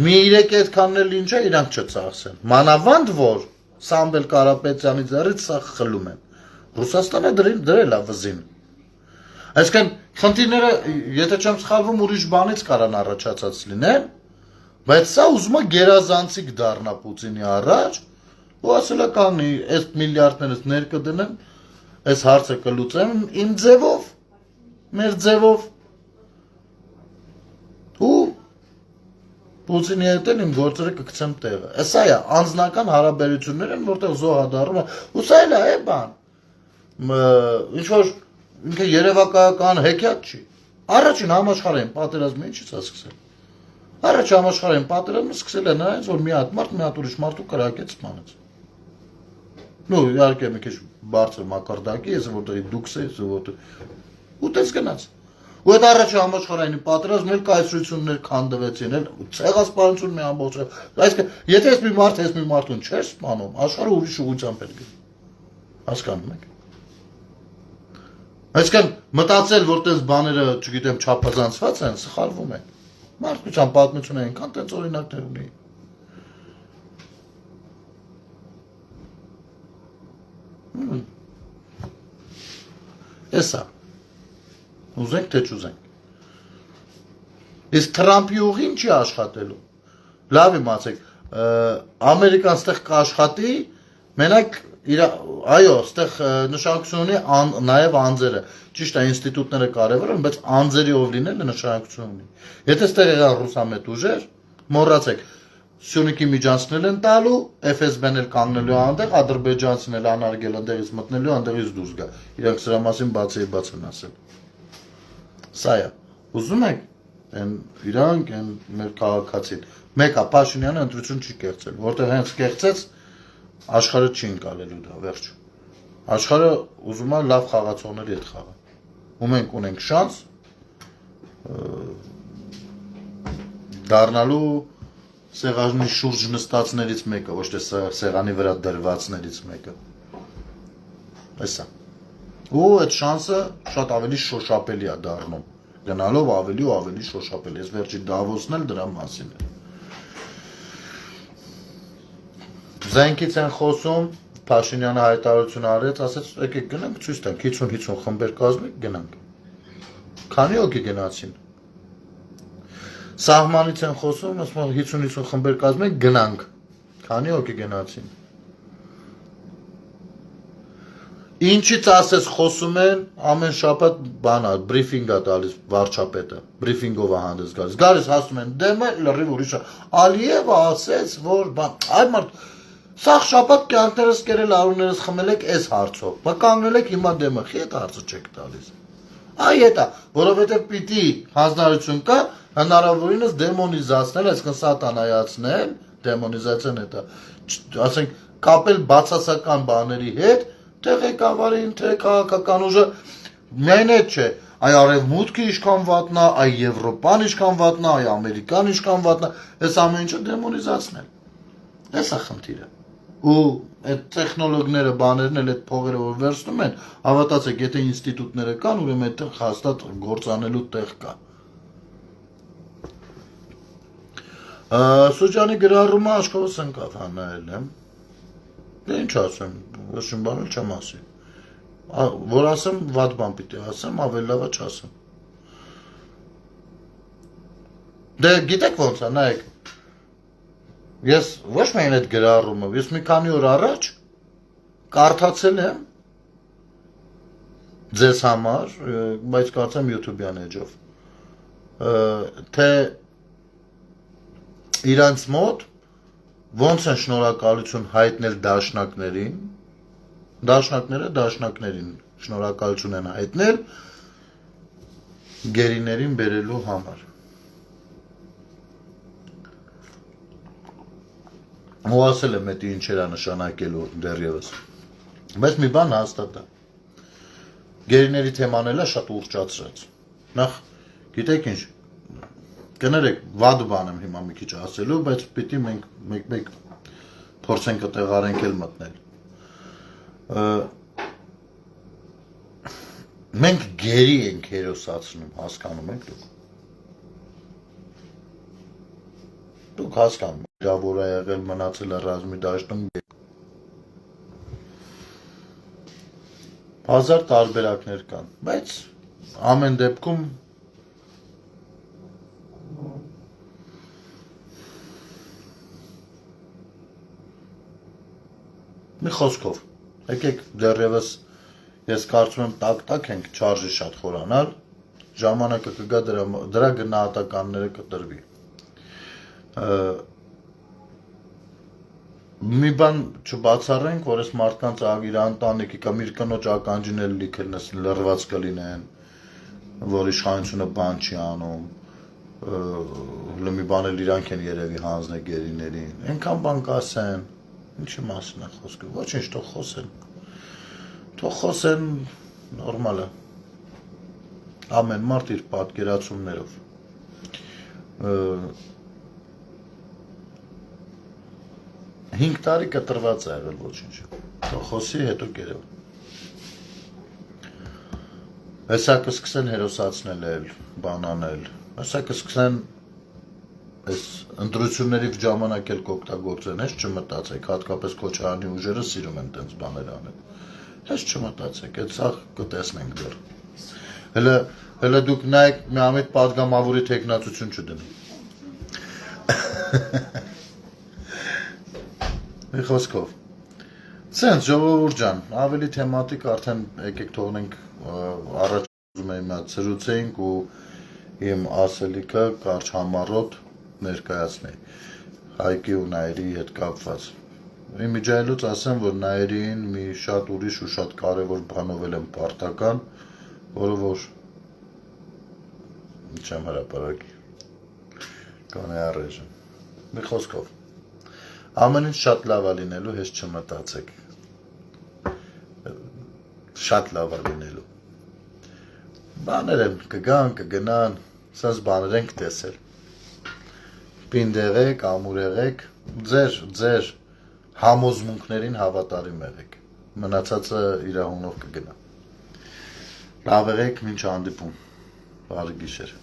մի 3 այդքանն էլ ինչ է իրանք չծախսեն։ Մանավանդ որ Սամվել Կարապետյանի ձեռից սա խլում են։ Ռուսաստանը դրել է վզին։ Այսինքն խնդիրները, եթե չեմ սխալվում, ուրիշ բանից կարան առաջացած լինեն, բայց սա ուզում է գերազանցիկ դառնա Պուտինի առաջ, ու ասել է կանի, այս միլիարդներս ներկը դնեմ, այս հարցը կլուծեմ իմ ձևով, մեր ձևով, ու Պուտինի հետ էլ իմ գործերը կգցեմ տեղը։ Սա է, անձնական հարաբերություններ են, որտեղ զոհադառնում է, ու սա էլ է բան, ինչ-որ ինքը երևակայական հեքիաթ չի։ Առաջին համաշխարհային պատերազմը ինչից է սկսել։ Առաջ համաշխարհային պատերազմը սկսել է նրանից, որ մի հատ ուրիշ մարդու կրակեց սպանեց։ Նու իհարկե մի քիչ բարձր մակարդակի, ես որտեղի դուքս ես, ու տես գնաց։ Ու այդ առաջ համաշխարհային պատերազմն էլ կայսրություններ քանդվեցին, էլ ցեղասպանություն մի ամբողջ։ Այսինքն, եթե ես մի մարդուն չէր սպանում, աշխարհը ուրիշ ուղղությամբ էր գնում։ Հասկանում եք։ Այսինքն, մտածել, որ տես բաները, չգիտեմ, չափազանցված են, սխալվում եք։ Մարդկության պատմությունը այնքան տենց օրինակներ ունի։ Էսա։ Ուզենք թե չուզենք։ Իսկ Թրամփի ուղին չի աշխատելու։ Լավ իմացեք, Ամերիկան ստեղ կաշխատի, մենակ այո, ստեղ նշանակություն ունի նաև անձերը։ Ճիշտ է, ինստիտուտները կարևոր են, բայց անձերի ով լինելը նշանակություն ունի։ Եթե ստեղ եղան ռուսամետ ուժեր, մոռացեք, Սյունիքի միջանցքներ են տալու, FSB-ն էլ կանգնելու այնտեղ, ադրբեջանցին էլ անարգել այնտեղից մտնելու, այնտեղից դուրս գա։ Իրանք սրա մասին բաց են ասել։ Սա է։ Ուզում եք, այն իրանք, այն մեր քաղաքացին։ Մեկը Փաշինյանը ընտրություն չի կեղծել, որտեղ հենց կեղծեց, աշխարհը չի ընկալելու դա, վերջ։ Աշխարհը ուզում է լավ խաղացողների հետ խաղա։ Ու մենք ունենք շանս դառնալու սեղանի շուրջ նստածներից մեկը, ոչ թե սեղանի վրա դրվածներից մեկը։ Այսա։ Ու այդ շանսը շատ ավելի շոշափելի է դառնում։ Գնալով ավելի ու ավելի շոշափելի։ Ես վերջի Դավոսն էլ դրա մասին է։ Զենքից են խոսում, Փաշինյանը հայտարարություն արեց, ասեց, եկեք գնանք ցույց տանք 50-50 խմբեր կազմենք, գնանք։ Քանի հոգի գնացին։ Սահմանից են խոսում, ասում 50-50 խմբեր կազմենք, գնանք։ Քանի հոգի գնացին։ Ինչից ասես խոսում են, ամեն շաբաթ բանա, բրիֆինգ է տալիս վարչապետը, բրիֆինգով է հանդես գալիս։ Գալիս ասում են, դե մեր լրիվ ուրիշ է։ Ալիևը ասեց, որ բան, այ մարդ Սաղ շաբաթ կյանքներս կերել արուներս խմել եք այս հարցով, բա կանգնել եք հիմա դեմը, խի այդ հարցը չեք տալիս։ Այ էտա, որովհետև պիտի հանձնարարություն կա, հնարավորինս դեմոնիզացնել, այսինքն սատանայացնել, դեմոնիզացիան էտա, ասենք կապել բացասական բաների հետ, թե ղեկավարին, թե քաղաքական ուժը, միայն այդ չէ, այ արևմուտքը ինչքան վատնա, այ Եվրոպան ինչքան վատնա, այ Ամերիկան ինչքան վատնա, այս ամեն ինչը դեմոնիզացնել։ Այս է խնդիրը։ Ու այդ տեխնոլոգները, բաներն էլ այդ փողերը որ վերցնում են, հավատացեք, եթե ինստիտուտները կան, ուրեմն այդտեղ հաստատ գործանելու տեղ կա։ Սուջանի գրառումը աշխովս ընկավ հանայել եմ։ Դե ինչ ասեմ, ոչ մի բան էլ չեմ ասի։ Որ ասեմ, վատ բան պիտի ասեմ, ավելի լավը չասեմ։ Դե գիտեք ոնց է, նայեք։ Ես ոչ միայն այդ գրառումը, ես մի քանի օր առաջ կարդացել եմ ձեզ համար, բայց կարծեմ YouTube-յան էջով, թե իրանց մոտ ոնց են շնորհակալություն հայտնել դաշնակներին, դաշնակները դաշնակներին շնորհակալություն են հայտնել գերիներին բերելու համար։ Ու ասել եմ էդի ինչ էր նշանակելու դեռևս։ Բայց մի բան հաստատ է։ Գերիների թեման էլ է շատ ուռճացրած։ Նախ գիտեք ինչ, կներեք, վատ բան եմ հիմա մի քիչ ասելու, բայց պիտի մենք մեկ-մեկ փորձենք տեղարենք էլ մտնել։ Մենք գերի ենք հերոսացնում, հասկանում եք դուք։ Դուք հասկանում եք, որ է եղել մնացել է ռազմի դաշտում։ Հազար տարբերակներ կան, բայց ամեն դեպքում մի խոսքով, եկեք դեռևս ես կարծում եմ տակ-տակ ենք չարժի շատ խորանալ, ժամանակը կգա դրա գնահատականները կտրվի։ Մի բան չբացառենք, որ այս մարդկանց իր ընտանիքի կամ իր կնոջ ականջին էլ լիքել լրված կլինեն, որ իշխանությունը բան չի անում, մի բան էլ իրանք են երևի հանձնել գերիներին, այնքան բան կասեն, ինչի մասին է խոսքը, ոչինչ, թող խոսեն, նորմալ է, ամեն մարդ իր պատկերացումներով։ 5 տարի կտրված է եղել ոչինչ, թող խոսի, հետո կերև։ Հեսա կսկսեն հերոսացնել էլ, բանանել, հեսա կսկսեն այս ընտրությունների ժամանակ էլ կօգտագործեն, հես չմտածեք, հատկապես Քոչարյանի ուժերը սիրում են տենց բաներ անել, հես չմտածեք, այդ սաղ կտեսնենք դեռ։ Հələ դուք նայեք մի ամետ պատգամավորի թեկնածություն չդնի։ Մի խոսքով, սենց ժողովուրդ ջան, ավելի թեմատիկ արդեն եկեք թողնենք առաջ ուզում եմ սրուցեինք ու իմ ասելիքը կարճ համառոտ ներկայացնեի Հայկի ու Նայիրի հետ կապված։ Իմիջայլուց ասեմ, որ Նայիրին մի շատ ուրիշ ու շատ կարևոր բանով եմ պարտական, որը որ չեմ հրապարակի, կանե առեժն, մի խոսքով, ամեն ինչ շատ լավ է լինելու, հես չմտածեք, շատ լավ է լինելու, բաներ են կգան, կգնան, սենց բաներ ենք տեսել, պինդ եղեք, ամուր եղեք, ձեր համոզմունքներին հավատարիմ եղեք, մնացածը իր անունով կգնա։ Լավ եղեք, մինչ հանդիպում, բարի գիշեր։